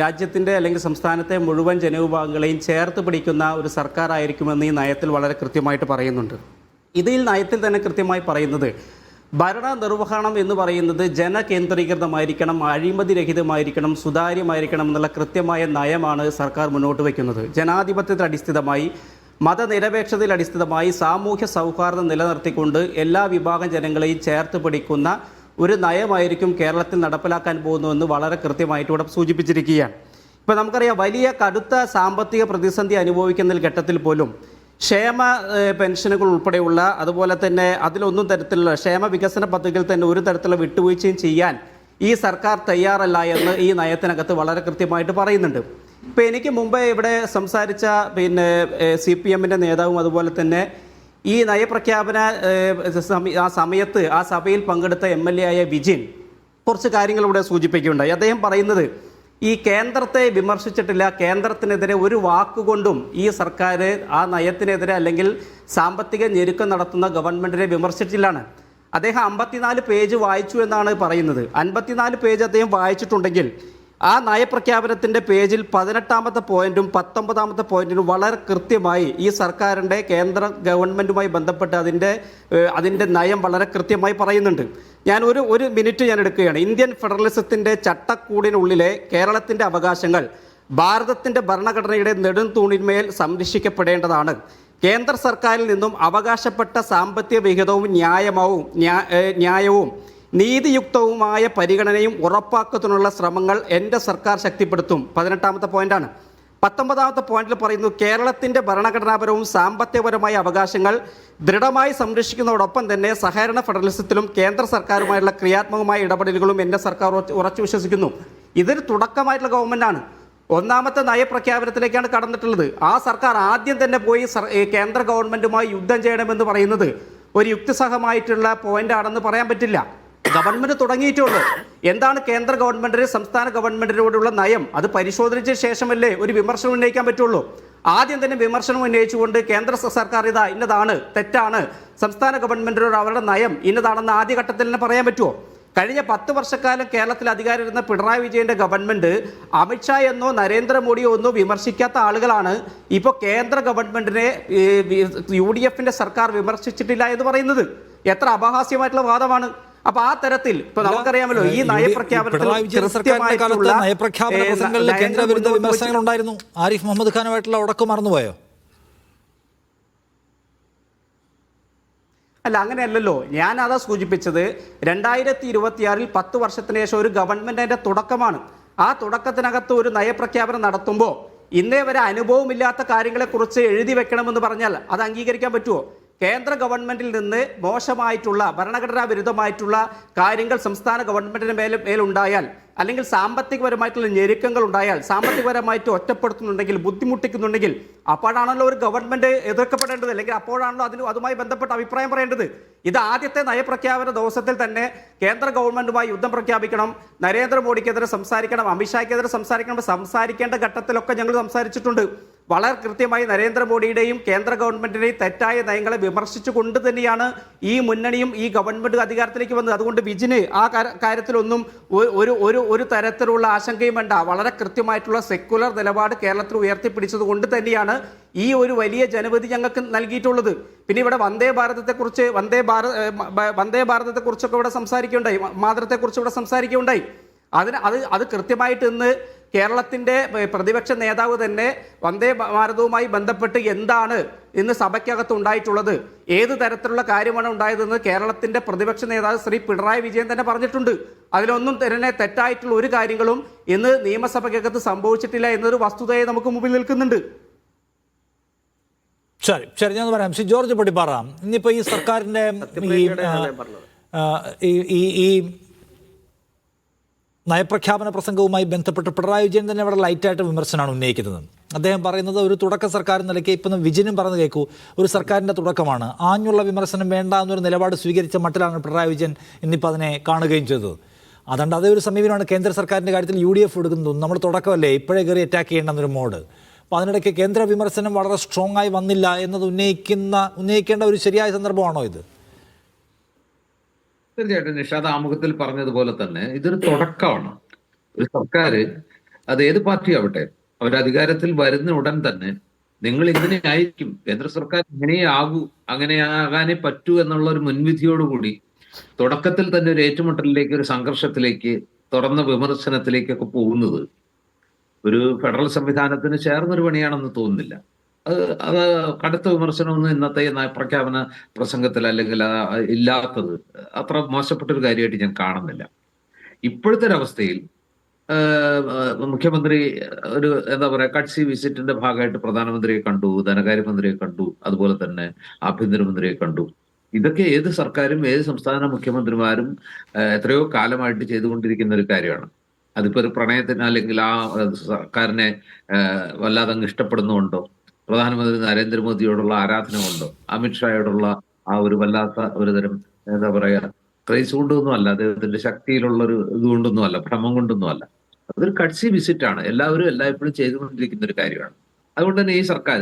രാജ്യത്തിൻ്റെ അല്ലെങ്കിൽ സംസ്ഥാനത്തെ മുഴുവൻ ജനവിഭാഗങ്ങളെയും ചേർത്ത് പിടിക്കുന്ന ഒരു സർക്കാരായിരിക്കുമെന്ന് ഈ നയത്തിൽ വളരെ കൃത്യമായിട്ട് പറയുന്നുണ്ട്. ഇതിൽ നയത്തിൽ തന്നെ കൃത്യമായി പറയുന്നത് ഭരണ നിർവഹണം എന്ന് പറയുന്നത് ജനകേന്ദ്രീകൃതമായിരിക്കണം, അഴിമതിരഹിതമായിരിക്കണം, സുതാര്യമായിരിക്കണം എന്നുള്ള കൃത്യമായ നയമാണ് സർക്കാർ മുന്നോട്ട് വയ്ക്കുന്നത്. ജനാധിപത്യത്തിൽ അടിസ്ഥിതമായി, മതനിരപേക്ഷതയിൽ അടിസ്ഥിതമായി, സാമൂഹ്യ സൗഹാർദ്ദം നിലനിർത്തിക്കൊണ്ട് എല്ലാ വിഭാഗം ജനങ്ങളെയും ചേർത്ത് പിടിക്കുന്ന ഒരു നയമായിരിക്കും കേരളത്തിൽ നടപ്പിലാക്കാൻ പോകുന്നതെന്ന് വളരെ കൃത്യമായിട്ട് ഇവിടെ സൂചിപ്പിച്ചിരിക്കുകയാണ്. ഇപ്പോൾ നമുക്കറിയാം, വലിയ കടുത്ത സാമ്പത്തിക പ്രതിസന്ധി അനുഭവിക്കുന്ന ഘട്ടത്തിൽ പോലും ക്ഷേമ പെൻഷനുകൾ ഉൾപ്പെടെയുള്ള, അതുപോലെ തന്നെ അതിലൊന്നും തരത്തിലുള്ള ക്ഷേമ വികസന പദ്ധതികൾ തന്നെ ഒരു തരത്തിലുള്ള വിട്ടുവീഴ്ചയും ചെയ്യാൻ ഈ സർക്കാർ തയ്യാറല്ല എന്ന് ഈ നയത്തിനകത്ത് വളരെ കൃത്യമായിട്ട് പറയുന്നുണ്ട്. ഇപ്പോൾ എനിക്ക് മുമ്പേ ഇവിടെ സംസാരിച്ച CPMൻ്റെ നേതാവും അതുപോലെ തന്നെ ഈ നയപ്രഖ്യാപന സമയത്ത് ആ സഭയിൽ പങ്കെടുത്ത MLA ആയ വിജിൻ കുറച്ച് കാര്യങ്ങൾ ഇവിടെ സൂചിപ്പിക്കുകയുണ്ടായി. അദ്ദേഹം പറയുന്നത് ഈ കേന്ദ്രത്തെ വിമർശിച്ചിട്ടില്ല, കേന്ദ്രത്തിനെതിരെ ഒരു വാക്കുകൊണ്ടും ഈ സർക്കാർ ആ നയത്തിനെതിരെ അല്ലെങ്കിൽ സാമ്പത്തിക ഞെരുക്കം നടത്തുന്ന ഗവൺമെൻറ്റിനെ വിമർശിച്ചില്ലാണ്. അദ്ദേഹം 54 പേജ് വായിച്ചു എന്നാണ് പറയുന്നത്. 54 പേജ് അദ്ദേഹം വായിച്ചിട്ടുണ്ടെങ്കിൽ ആ നയപ്രഖ്യാപനത്തിൻ്റെ പേജിൽ 18ാമത്തെ പോയിന്റും 19ാമത്തെ പോയിന്റിനും വളരെ കൃത്യമായി ഈ സർക്കാരിൻ്റെ കേന്ദ്ര ഗവൺമെൻറ്റുമായി ബന്ധപ്പെട്ട് അതിൻ്റെ നയം വളരെ കൃത്യമായി പറയുന്നുണ്ട്. ഞാൻ ഒരു മിനിറ്റ് ഞാൻ എടുക്കുകയാണ്. ഇന്ത്യൻ ഫെഡറലിസത്തിൻ്റെ ചട്ടക്കൂടിനുള്ളിലെ കേരളത്തിൻ്റെ അവകാശങ്ങൾ ഭാരതത്തിൻ്റെ ഭരണഘടനയുടെ നെടുംതൂണിന്മേൽ സംരക്ഷിക്കപ്പെടേണ്ടതാണ്. കേന്ദ്ര സർക്കാരിൽ നിന്നും അവകാശപ്പെട്ട സാമ്പത്തിക വിഹിതവും ന്യായവും നീതിയുക്തവുമായ പരിഗണനയും ഉറപ്പാക്കുന്നതിനുള്ള ശ്രമങ്ങൾ എൻ്റെ സർക്കാർ ശക്തിപ്പെടുത്തും. 18ാമത്തെ പോയിന്റാണ്. 19ാമത്തെ പോയിന്റിൽ പറയുന്നു, കേരളത്തിൻ്റെ ഭരണഘടനാപരവും സാമ്പത്തികപരമായ അവകാശങ്ങൾ ദൃഢമായി സംരക്ഷിക്കുന്നതോടൊപ്പം തന്നെ സഹകരണ ഫെഡറലിസത്തിലും കേന്ദ്ര സർക്കാരുമായുള്ള ക്രിയാത്മകമായ ഇടപെടലുകളും എൻ്റെ സർക്കാർ ഉറച്ചു വിശ്വസിക്കുന്നു. ഇതൊരു തുടക്കമായിട്ടുള്ള ഗവൺമെൻറ്റാണ്. 1ാമത്തെ നയപ്രഖ്യാപനത്തിലേക്കാണ് കടന്നിട്ടുള്ളത്. ആ സർക്കാർ ആദ്യം തന്നെ പോയി കേന്ദ്ര ഗവൺമെൻറ്റുമായി യുദ്ധം ചെയ്യണമെന്ന് പറയുന്നത് ഒരു യുക്തിസഹമായിട്ടുള്ള പോയിന്റാണെന്ന് പറയാൻ പറ്റില്ല. ഗവൺമെൻറ് തുടങ്ങിയിട്ടുള്ളൂ. എന്താണ് കേന്ദ്ര ഗവൺമെൻറ്റിന് സംസ്ഥാന ഗവൺമെൻറ്റിനോടുള്ള നയം? അത് പരിശോധിച്ച ശേഷമല്ലേ ഒരു വിമർശനം ഉന്നയിക്കാൻ പറ്റുള്ളൂ. ആദ്യം തന്നെ വിമർശനം ഉന്നയിച്ചുകൊണ്ട് കേന്ദ്ര സർക്കാർ ഇന്നതാണ്, തെറ്റാണ്, സംസ്ഥാന ഗവൺമെൻറ്റിനോട് അവരുടെ നയം ഇന്നതാണെന്ന് ആദ്യഘട്ടത്തിൽ തന്നെ പറയാൻ പറ്റുമോ? കഴിഞ്ഞ 10 വർഷക്കാലം കേരളത്തിൽ അധികാരമിരുന്ന പിണറായി വിജയൻ്റെ ഗവൺമെൻറ് അമിത്ഷാ എന്നോ നരേന്ദ്രമോദിയോ ഒന്നോ വിമർശിക്കാത്ത ആളുകളാണ് ഇപ്പോൾ കേന്ദ്ര ഗവൺമെൻറ്റിനെ UDFിൻ്റെ സർക്കാർ വിമർശിച്ചിട്ടില്ല എന്ന് പറയുന്നത്. എത്ര അപഹാസ്യമായിട്ടുള്ള വാദമാണ്! അപ്പൊ ആ തരത്തിൽ ഇപ്പൊ നമുക്കറിയാമല്ലോ ഈ നയപ്രഖ്യാപനത്തിൽ പിണറായി വിജയൻ സർക്കാരിന്റെ കാലത്ത് നയപ്രഖ്യാപന പ്രസംഗങ്ങളിൽ കേന്ദ്രവിരുദ്ധ വിമർശനങ്ങൾ ഉണ്ടായിരുന്നു. ആരിഫ് മുഹമ്മദ് ഖാനുമായിട്ടുള്ള ഉടക്ക് മറന്നുപോയോ? അല്ല, അങ്ങനെയല്ലല്ലോ. ഞാൻ അതാ സൂചിപ്പിച്ചത്. 2026 10 വർഷത്തിന് ശേഷം ഒരു ഗവൺമെന്റിന്റെ തുടക്കമാണ്. ആ തുടക്കത്തിനകത്ത് ഒരു നയപ്രഖ്യാപനം നടത്തുമ്പോൾ ഇന്നേ വരെ അനുഭവമില്ലാത്ത കാര്യങ്ങളെക്കുറിച്ച് എഴുതി വെക്കണമെന്ന് പറഞ്ഞാൽ അത് അംഗീകരിക്കാൻ പറ്റുമോ? കേന്ദ്ര ഗവൺമെന്റിൽ നിന്ന് മോശമായിട്ടുള്ള ഭരണഘടനാ വിരുദ്ധമായിട്ടുള്ള കാര്യങ്ങൾ സംസ്ഥാന ഗവൺമെന്റിന് മേലുണ്ടായാൽ, അല്ലെങ്കിൽ സാമ്പത്തികപരമായിട്ടുള്ള ഞെരുക്കങ്ങൾ ഉണ്ടായാൽ, സാമ്പത്തികപരമായിട്ട് ഒറ്റപ്പെടുത്തുന്നുണ്ടെങ്കിൽ, ബുദ്ധിമുട്ടിക്കുന്നുണ്ടെങ്കിൽ, അപ്പോഴാണല്ലോ ഒരു ഗവൺമെന്റ് എതിർക്കപ്പെടേണ്ടത്, അല്ലെങ്കിൽ അപ്പോഴാണല്ലോ അതുമായി ബന്ധപ്പെട്ട അഭിപ്രായം പറയേണ്ടത്. ഇത് ആദ്യത്തെ നയപ്രഖ്യാപന ദിവസത്തിൽ തന്നെ കേന്ദ്ര ഗവൺമെന്റുമായി യുദ്ധം പ്രഖ്യാപിക്കണം, നരേന്ദ്രമോദിക്കെതിരെ സംസാരിക്കണം, അമിത്ഷായ്ക്കെതിരെ സംസാരിക്കണം. സംസാരിക്കേണ്ട ഘട്ടത്തിലൊക്കെ ഞങ്ങൾ സംസാരിച്ചിട്ടുണ്ട്. വളരെ കൃത്യമായി നരേന്ദ്രമോദിയുടെയും കേന്ദ്ര ഗവൺമെന്റിന്റെയും തെറ്റായ നയങ്ങളെ വിമർശിച്ചുകൊണ്ട് തന്നെയാണ് ഈ മുന്നണിയും ഈ ഗവൺമെന്റ് അധികാരത്തിലേക്ക് വന്നത്. അതുകൊണ്ട് വിജിന് ആ കാര്യത്തിലൊന്നും ഒരു തരത്തിലുള്ള ആശങ്കയും വേണ്ട. വളരെ കൃത്യമായിട്ടുള്ള സെക്യുലർ നിലപാട് കേരളത്തിൽ ഉയർത്തിപ്പിടിച്ചത് കൊണ്ട് തന്നെയാണ് ഈ ഒരു വലിയ ജനവിധി ഞങ്ങൾക്ക് നൽകിയിട്ടുള്ളത്. പിന്നെ ഇവിടെ വന്ദേ ഭാരതത്തെക്കുറിച്ചൊക്കെ ഇവിടെ സംസാരിക്കുകയുണ്ടായി, മാതൃത്വത്തെക്കുറിച്ച് ഇവിടെ സംസാരിക്കുകയുണ്ടായി. അത് കൃത്യമായിട്ട് ഇന്ന് കേരളത്തിൻ്റെ പ്രതിപക്ഷ നേതാവ് തന്നെ വന്ദേ ഭാരതവുമായി ബന്ധപ്പെട്ട് എന്താണ് ഇന്ന് സഭയ്ക്കകത്ത് ഉണ്ടായിട്ടുള്ളത്, ഏത് തരത്തിലുള്ള കാര്യമാണ് ഉണ്ടായതെന്ന് കേരളത്തിൻ്റെ പ്രതിപക്ഷ നേതാവ് ശ്രീ പിണറായി വിജയൻ തന്നെ പറഞ്ഞിട്ടുണ്ട്. അതിലൊന്നും തന്നെ തെറ്റായിട്ടുള്ള ഒരു കാര്യങ്ങളും ഇന്ന് നിയമസഭയ്ക്കകത്ത് സംഭവിച്ചിട്ടില്ല എന്നൊരു വസ്തുതയെ നമുക്ക് മുമ്പിൽ നിൽക്കുന്നുണ്ട്. ശരി, ഞാൻ പറയാം. ശ്രീ ജോർജ് പടിപ്പാറ, ഇന്നിപ്പോൾ ഈ സർക്കാരിൻ്റെ ഈ നയപ്രഖ്യാപന പ്രസംഗവുമായി ബന്ധപ്പെട്ട് പിണറായി വിജയൻ തന്നെ ഇവിടെ ലൈറ്റായിട്ട് വിമർശനമാണ് ഉന്നയിക്കുന്നത്. അദ്ദേഹം പറയുന്നത് ഒരു തുടക്ക സർക്കാർ നിലയ്ക്ക് ഇപ്പം വിജയനും പറഞ്ഞു കേൾക്കൂ, ഒരു സർക്കാരിൻ്റെ തുടക്കമാണ്, ആഞ്ഞുള്ള വിമർശനം വേണ്ട എന്നൊരു നിലപാട് സ്വീകരിച്ച മട്ടിലാണ് പിണറായി വിജയൻ ഇന്നിപ്പോൾ അതിനെ കാണുകയും ചെയ്തത്. അതുകൊണ്ട് അതേ ഒരു സമീപനമാണ് കേന്ദ്ര സർക്കാരിൻ്റെ കാര്യത്തിൽ UDF എടുക്കുന്നത്. നമ്മൾ തുടക്കമല്ലേ, ഇപ്പോഴേ കയറി അറ്റാക്ക് ചെയ്യേണ്ടെന്നൊരു മോഡ്. അപ്പോൾ അതിനിടയ്ക്ക് കേന്ദ്ര വിമർശനം വളരെ സ്ട്രോങ് ആയി വന്നില്ല എന്നത് ഉന്നയിക്കേണ്ട ഒരു ശരിയായ സന്ദർഭമാണോ ഇത്? തീർച്ചയായിട്ടും നിഷാദ് ആമുഖത്തിൽ പറഞ്ഞതുപോലെ തന്നെ ഇതൊരു തുടക്കമാണ്. ഒരു സർക്കാർ, അത് ഏത് പാർട്ടി ആവട്ടെ, അവർ അധികാരത്തിൽ വരുന്ന ഉടൻ തന്നെ നിങ്ങൾ ഇങ്ങനെ ആയിരിക്കും, കേന്ദ്ര സർക്കാർ ഇങ്ങനെയേ ആകൂ, അങ്ങനെ ആകാനേ പറ്റൂ എന്നുള്ള ഒരു മുൻവിധിയോടുകൂടി തുടക്കത്തിൽ തന്നെ ഒരു ഏറ്റുമുട്ടലിലേക്ക്, ഒരു സംഘർഷത്തിലേക്ക്, തുറന്ന വിമർശനത്തിലേക്കൊക്കെ പോകുന്നത് ഒരു ഫെഡറൽ സംവിധാനത്തിന് ചേർന്നൊരു പണിയാണെന്ന് തോന്നുന്നില്ല. അത് കടുത്ത വിമർശനമൊന്നും ഇന്നത്തെ നയപ്രഖ്യാപന പ്രസംഗത്തിൽ അല്ലെങ്കിൽ ഇല്ലാത്തത് അത്ര മോശപ്പെട്ടൊരു കാര്യമായിട്ട് ഞാൻ കാണുന്നില്ല. ഇപ്പോഴത്തെ ഒരവസ്ഥയിൽ മുഖ്യമന്ത്രി ഒരു എന്താ പറയുക കട്സി വിസിറ്റിന്റെ ഭാഗമായിട്ട് പ്രധാനമന്ത്രിയെ കണ്ടു, ധനകാര്യമന്ത്രിയെ കണ്ടു, അതുപോലെ തന്നെ ആഭ്യന്തരമന്ത്രിയെ കണ്ടു. ഇതൊക്കെ ഏത് സർക്കാരും ഏത് സംസ്ഥാന മുഖ്യമന്ത്രിമാരും എത്രയോ കാലമായിട്ട് ചെയ്തുകൊണ്ടിരിക്കുന്ന ഒരു കാര്യമാണ്. അതിപ്പോ ഒരു പ്രണയത്തിന് അല്ലെങ്കിൽ ആ സർക്കാരിനെ വല്ലാതെ അങ്ങ് ഇഷ്ടപ്പെടുന്നുണ്ടോ, പ്രധാനമന്ത്രി നരേന്ദ്രമോദിയോടുള്ള ആരാധന കൊണ്ടോ, അമിത്ഷായോടുള്ള ആ ഒരു വല്ലാത്ത ഒരു തരം എന്താ പറയാ ക്രൈസ് കൊണ്ടൊന്നും അല്ല, അദ്ദേഹത്തിന്റെ ശക്തിയിലുള്ള ഒരു ഇതുകൊണ്ടൊന്നും അല്ല, ഭ്രമം കൊണ്ടൊന്നും അല്ല. അതൊരു കട്സി വിസിറ്റാണ്, എല്ലാവരും എല്ലായ്പ്പോഴും ചെയ്തുകൊണ്ടിരിക്കുന്ന ഒരു കാര്യമാണ്. അതുകൊണ്ട് തന്നെ ഈ സർക്കാർ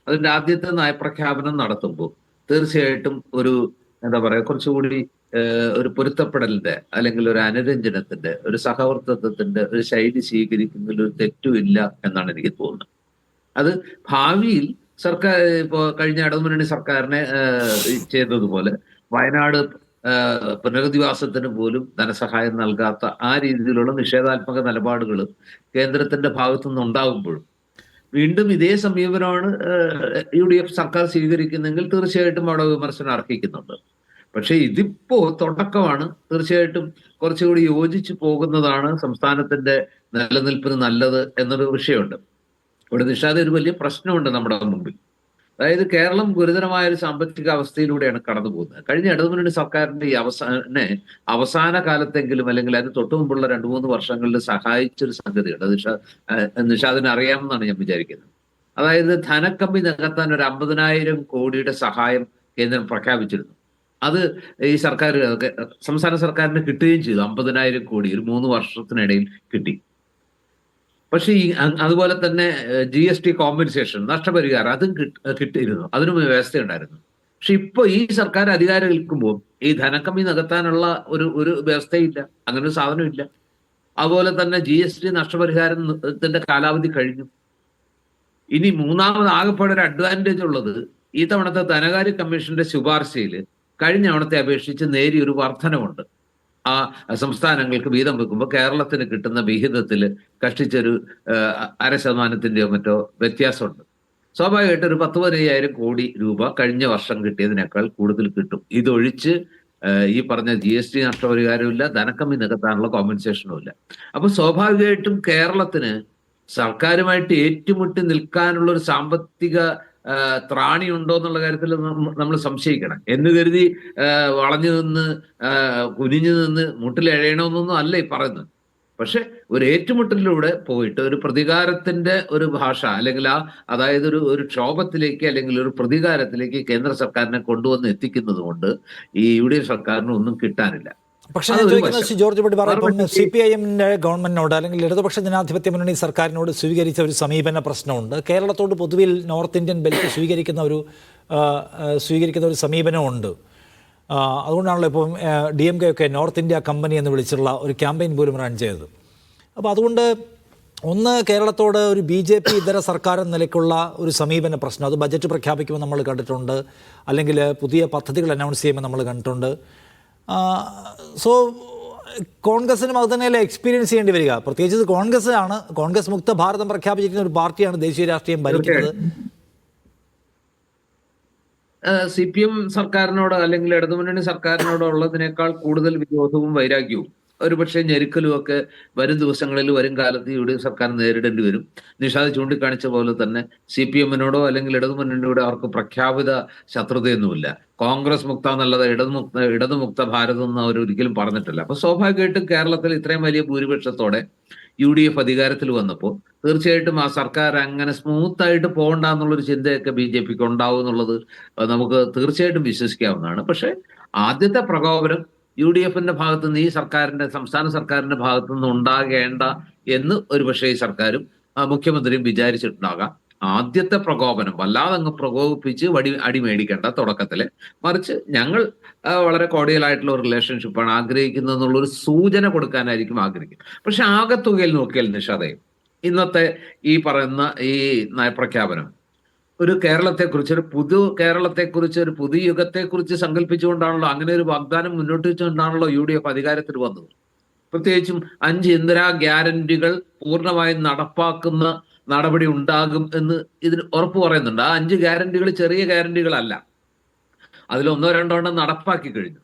അതിന്റെ ആദ്യത്തെ നയപ്രഖ്യാപനം നടത്തുമ്പോൾ തീർച്ചയായിട്ടും ഒരു എന്താ പറയാ കുറച്ചുകൂടി ഒരു പൊരുത്തപ്പെടലിന്റെ അല്ലെങ്കിൽ ഒരു അനുരഞ്ജനത്തിന്റെ, ഒരു സഹവർത്തിത്വത്തിന്റെ ഒരു ശൈലി സ്വീകരിക്കുന്നതിൽ ഒരു തെറ്റുമില്ല എന്നാണ് എനിക്ക് തോന്നുന്നത്. അത് ഭാവിയിൽ സർക്കാർ ഇപ്പോ കഴിഞ്ഞ ഇടതുമുന്നണി സർക്കാരിനെ ചെയ്തതുപോലെ വയനാട് പുനരധിവാസത്തിന് പോലും ധനസഹായം നൽകാത്ത ആ രീതിയിലുള്ള നിഷേധാത്മക നിലപാടുകൾ കേന്ദ്രത്തിന്റെ ഭാഗത്തുനിന്ന് ഉണ്ടാകുമ്പോഴും വീണ്ടും ഇതേ സമീപനമാണ് UDF സർക്കാർ സ്വീകരിക്കുന്നെങ്കിൽ തീർച്ചയായിട്ടും അവിടെ വിമർശനം അർഹിക്കുന്നുണ്ട്. പക്ഷെ ഇതിപ്പോ തുടക്കമാണ്. തീർച്ചയായിട്ടും കുറച്ചുകൂടി യോജിച്ചു പോകുന്നതാണ് സംസ്ഥാനത്തിന്റെ നിലനിൽപ്പിന് നല്ലത് എന്നൊരു വിഷയമുണ്ട്. ഇവിടെ നിഷാദ് ഒരു വലിയ പ്രശ്നമുണ്ട് നമ്മുടെ മുമ്പിൽ. അതായത് കേരളം ഗുരുതരമായ ഒരു സാമ്പത്തിക അവസ്ഥയിലൂടെയാണ് കടന്നു പോകുന്നത്. കഴിഞ്ഞ ഇടതുമുന്നണി സർക്കാരിന്റെ ഈ അവസാന കാലത്തെങ്കിലും അല്ലെങ്കിൽ അതിന് തൊട്ടു മുമ്പുള്ള 2-3 വർഷങ്ങളിൽ സഹായിച്ചൊരു സംഗതിയുണ്ട്. നിഷാദിന് അറിയാമെന്നാണ് ഞാൻ വിചാരിക്കുന്നത്. അതായത് ധനക്കമ്മി നികത്താൻ ഒരു 50,000 കോടിയുടെ സഹായം കേന്ദ്രം പ്രഖ്യാപിച്ചിരുന്നു. അത് ഈ സർക്കാർ, സംസ്ഥാന സർക്കാരിന് കിട്ടുകയും ചെയ്തു. 50,000 കോടി ഒരു 3 വർഷത്തിനിടയിൽ കിട്ടി. പക്ഷെ അതുപോലെ തന്നെ GST കോമ്പൻസേഷൻ, നഷ്ടപരിഹാരം, അതും കിട്ടിയിരുന്നു, അതിനും വ്യവസ്ഥയുണ്ടായിരുന്നു. പക്ഷെ ഇപ്പൊ ഈ സർക്കാർ അധികാരം ഏൽക്കുമ്പോൾ ഈ ധനക്കമ്മി നികത്താനുള്ള ഒരു വ്യവസ്ഥയില്ല, അങ്ങനെ ഒരു സാധനമില്ല. അതുപോലെ തന്നെ GST നഷ്ടപരിഹാരത്തിന്റെ കാലാവധി കഴിഞ്ഞു. ഇനി മൂന്നാമത് ആകെപ്പാടെ ഒരു അഡ്വാൻറ്റേജ് ഉള്ളത് ഈ തവണത്തെ ധനകാര്യ കമ്മീഷന്റെ ശുപാർശയിൽ കഴിഞ്ഞ തവണത്തെ അപേക്ഷിച്ച് നേരിയൊരു വർധനമുണ്ട്. ആ സംസ്ഥാനങ്ങൾക്ക് വീതം വെക്കുമ്പോൾ കേരളത്തിന് കിട്ടുന്ന വിഹിതത്തിൽ കഷ്ടിച്ചൊരു 0.5%-യോ മറ്റോ വ്യത്യാസമുണ്ട്. സ്വാഭാവികമായിട്ട് ഒരു 10-15,000 കോടി രൂപ കഴിഞ്ഞ വർഷം കിട്ടിയതിനേക്കാൾ കൂടുതൽ കിട്ടും. ഇതൊഴിച്ച് ഈ പറഞ്ഞ GST നഷ്ടപരിഹാരമില്ല, ധനക്കമ്മി നികത്താനുള്ള കോമ്പൻസേഷനും ഇല്ല. അപ്പൊ സ്വാഭാവികമായിട്ടും കേരളത്തിന് സർക്കാരുമായിട്ട് ഏറ്റുമുട്ടി നിൽക്കാനുള്ള ഒരു സാമ്പത്തിക ത്രാണി ഉണ്ടോ എന്നുള്ള കാര്യത്തിൽ നമ്മൾ സംശയിക്കണം. എന്ന് കരുതി വളഞ്ഞു നിന്ന് കുനിഞ്ഞു നിന്ന് മുട്ടിലെഴയണമെന്നൊന്നും അല്ല ഈ പറയുന്നത്. പക്ഷെ ഒരു ഏറ്റുമുട്ടലിലൂടെ പോയിട്ട് ഒരു പ്രതികാരത്തിന്റെ ഒരു ഭാഷ, അല്ലെങ്കിൽ അതായത് ഒരു ക്ഷോഭത്തിലേക്ക് അല്ലെങ്കിൽ ഒരു പ്രതികാരത്തിലേക്ക് കേന്ദ്ര സർക്കാരിനെ കൊണ്ടുവന്ന് എത്തിക്കുന്നത് കൊണ്ട് ഈ UDF സർക്കാരിന് ഒന്നും കിട്ടാനില്ല. പക്ഷേ ഞാൻ ചോദിക്കുന്നത് ശ്രീ ജോർജ് പടിപ്പാറ, ഇപ്പം CPIM-ന്റെ ഗവൺമെന്റിനോട് അല്ലെങ്കിൽ ഇടതുപക്ഷ ജനാധിപത്യ മുന്നണി സർക്കാരിനോട് സ്വീകരിച്ച ഒരു സമീപന പ്രശ്നമുണ്ട്. കേരളത്തോട് പൊതുവിൽ നോർത്ത് ഇന്ത്യൻ ബെൽറ്റ് സ്വീകരിക്കുന്ന ഒരു സമീപനമുണ്ട്. അതുകൊണ്ടാണല്ലോ ഇപ്പം DMK ഒക്കെ നോർത്ത് ഇന്ത്യ കമ്പനി എന്ന് വിളിച്ചുള്ള ഒരു ക്യാമ്പയിൻ പോലും റൺ ചെയ്തത്. അപ്പോൾ അതുകൊണ്ട് ഒന്ന്, കേരളത്തോട് ഒരു BJP ഇതര സർക്കാർ എന്ന നിലയ്ക്കുള്ള ഒരു സമീപന പ്രശ്നം, അത് ബജറ്റ് പ്രഖ്യാപിക്കുമ്പോൾ നമ്മൾ കണ്ടിട്ടുണ്ട്, അല്ലെങ്കിൽ പുതിയ പദ്ധതികൾ അനൗൺസ് ചെയ്യുമ്പോൾ നമ്മൾ കണ്ടിട്ടുണ്ട്. സോ കോൺഗ്രസിനും അത് തന്നെയല്ലേ എക്സ്പീരിയൻസ് ചെയ്യേണ്ടി വരിക. പ്രത്യേകിച്ച് കോൺഗ്രസ് മുക്ത ഭാരതം പ്രഖ്യാപിച്ചിരിക്കുന്ന ഒരു പാർട്ടിയാണ് ദേശീയ രാഷ്ട്രീയം ഭരിക്കുന്നത്. CPM സർക്കാരിനോട് അല്ലെങ്കിൽ ഇടതുമുന്നണി സർക്കാരിനോട് ഉള്ളതിനേക്കാൾ കൂടുതൽ വിരോധവും വൈരാഗ്യവും ഒരുപക്ഷെ ഞെരുക്കലും ഒക്കെ വരും ദിവസങ്ങളിൽ, വരും കാലത്ത് UDF സർക്കാർ നേരിടേണ്ടി വരും. നിഷാദ് ചൂണ്ടിക്കാണിച്ച പോലെ തന്നെ CPM-നോടോ അല്ലെങ്കിൽ ഇടതുമുന്നണിയോടോ അവർക്ക് പ്രഖ്യാപിത ശത്രുതയൊന്നുമില്ല. കോൺഗ്രസ് മുക്ത എന്നുള്ളത് ഇടതുമുക്ത ഭാരതം എന്ന് അവർ ഒരിക്കലും പറഞ്ഞിട്ടില്ല. അപ്പൊ സ്വാഭാവികമായിട്ടും കേരളത്തിൽ ഇത്രയും വലിയ ഭൂരിപക്ഷത്തോടെ UDF അധികാരത്തിൽ വന്നപ്പോൾ തീർച്ചയായിട്ടും ആ സർക്കാർ അങ്ങനെ സ്മൂത്തായിട്ട് പോകണ്ട എന്നുള്ളൊരു ചിന്തയൊക്കെ BJPക്ക് ഉണ്ടാവും എന്നുള്ളത് നമുക്ക് തീർച്ചയായിട്ടും വിശ്വസിക്കാവുന്നതാണ്. പക്ഷെ ആദ്യത്തെ പ്രകോപനം UDF-ന്റെ ഭാഗത്തു നിന്ന്, ഈ സംസ്ഥാന സർക്കാരിന്റെ ഭാഗത്തു നിന്ന് ഉണ്ടാകേണ്ട എന്ന് ഒരുപക്ഷെ ഈ സർക്കാരും മുഖ്യമന്ത്രിയും വിചാരിച്ചിട്ടുണ്ടാകാം. ആദ്യത്തെ പ്രകോപനം വല്ലാതെ അങ്ങ് പ്രകോപിപ്പിച്ച് അടി മേടിക്കേണ്ട തുടക്കത്തില്, മറിച്ച് ഞങ്ങൾ വളരെ കോഡിയലായിട്ടുള്ള ഒരു റിലേഷൻഷിപ്പാണ് ആഗ്രഹിക്കുന്നത് എന്നുള്ളൊരു സൂചന കൊടുക്കാനായിരിക്കും ആഗ്രഹിക്കും. പക്ഷെ ആകത്തുകയിൽ നോക്കിയാൽ നിഷാദേ, ഇന്നത്തെ ഈ പറയുന്ന ഈ നയപ്രഖ്യാപനം ഒരു കേരളത്തെക്കുറിച്ച് ഒരു പുതിയ യുഗത്തെക്കുറിച്ച് സങ്കല്പിച്ചുകൊണ്ടാണല്ലോ, അങ്ങനെ ഒരു വാഗ്ദാനം മുന്നോട്ട് വെച്ചുകൊണ്ടാണല്ലോ UDF അധികാരത്തിൽ വന്നത്. പ്രത്യേകിച്ചും 5 ഇന്ദിരാ ഗ്യാരണ്ടികൾ പൂർണ്ണമായും നടപ്പാക്കുന്ന നടപടി ഉണ്ടാകും എന്ന് ഇതിന് ഉറപ്പ് പറയുന്നുണ്ട്. ആ 5 ഗ്യാരണ്ടികൾ ചെറിയ ഗ്യാരണ്ടികളല്ല. അതിൽ 1-2 നടപ്പാക്കി കഴിഞ്ഞു.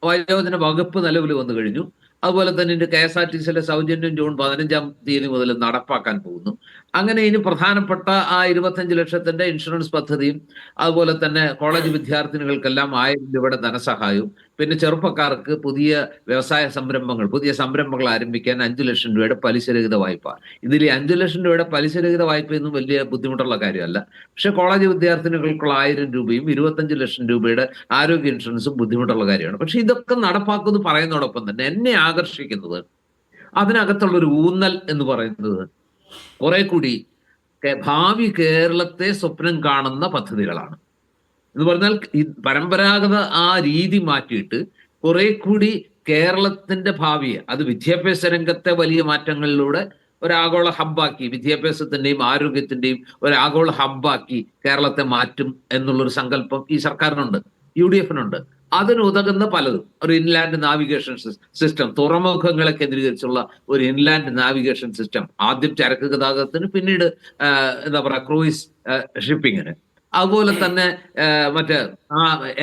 വയോജന വകുപ്പ് നിലവിൽ വന്നു കഴിഞ്ഞു. അതുപോലെ തന്നെ KSRTCയിലെ സൗജന്യം ജൂൺ 15-ാം തീയതി മുതൽ നടപ്പാക്കാൻ പോകുന്നു. അങ്ങനെ ഇനി പ്രധാനപ്പെട്ട ആ 25 ലക്ഷത്തിന്റെ ഇൻഷുറൻസ് പദ്ധതിയും, അതുപോലെ തന്നെ കോളേജ് വിദ്യാർത്ഥിനികൾക്കെല്ലാം 1000 രൂപയുടെ ധനസഹായവും, പിന്നെ ചെറുപ്പക്കാർക്ക് പുതിയ പുതിയ സംരംഭങ്ങൾ ആരംഭിക്കാൻ 5 ലക്ഷം രൂപയുടെ പലിശരഹിത വായ്പ. ഇതിൽ 5 ലക്ഷം രൂപയുടെ പലിശരഹിത വായ്പയൊന്നും വലിയ ബുദ്ധിമുട്ടുള്ള കാര്യമല്ല. പക്ഷെ കോളേജ് വിദ്യാർത്ഥിനികൾക്കുള്ള 1000 രൂപയും 25 ലക്ഷം രൂപയുടെ ആരോഗ്യ ഇൻഷുറൻസും ബുദ്ധിമുട്ടുള്ള കാര്യമാണ്. പക്ഷെ ഇതൊക്കെ നടപ്പാക്കുമെന്ന് പറയുന്നതോടൊപ്പം തന്നെ എന്നെ ആകർഷിക്കുന്നത് അതിനകത്തുള്ളൊരു ഊന്നൽ എന്ന് പറയുന്നത് കുറെ കൂടി ഭാവി കേരളത്തെ സ്വപ്നം കാണുന്ന പദ്ധതികളാണ്. എന്ന് പറഞ്ഞാൽ ഈ പരമ്പരാഗത ആ രീതി മാറ്റിയിട്ട് കുറെ കൂടി കേരളത്തിന്റെ ഭാവിയെ, അത് വിദ്യാഭ്യാസ രംഗത്തെ വലിയ മാറ്റങ്ങളിലൂടെ ഒരാഗോള ഹബ്ബാക്കി, വിദ്യാഭ്യാസത്തിന്റെയും ആരോഗ്യത്തിന്റെയും ഒരാഗോള ഹബ്ബാക്കി കേരളത്തെ മാറ്റും എന്നുള്ളൊരു സങ്കല്പം ഈ സർക്കാരിനുണ്ട്, UDF-നുണ്ട്. അതിനുതകുന്ന പലതും, ഒരു ഇൻലാൻഡ് നാവിഗേഷൻ സിസ്റ്റം, തുറമുഖങ്ങളെ കേന്ദ്രീകരിച്ചുള്ള ഒരു ഇൻലാൻഡ് നാവിഗേഷൻ സിസ്റ്റം, ആദ്യം ചരക്ക് ഗതാഗതത്തിന്, പിന്നീട് ക്രൂയിസ് ഷിപ്പിങ്ങിന്, അതുപോലെ തന്നെ മറ്റ്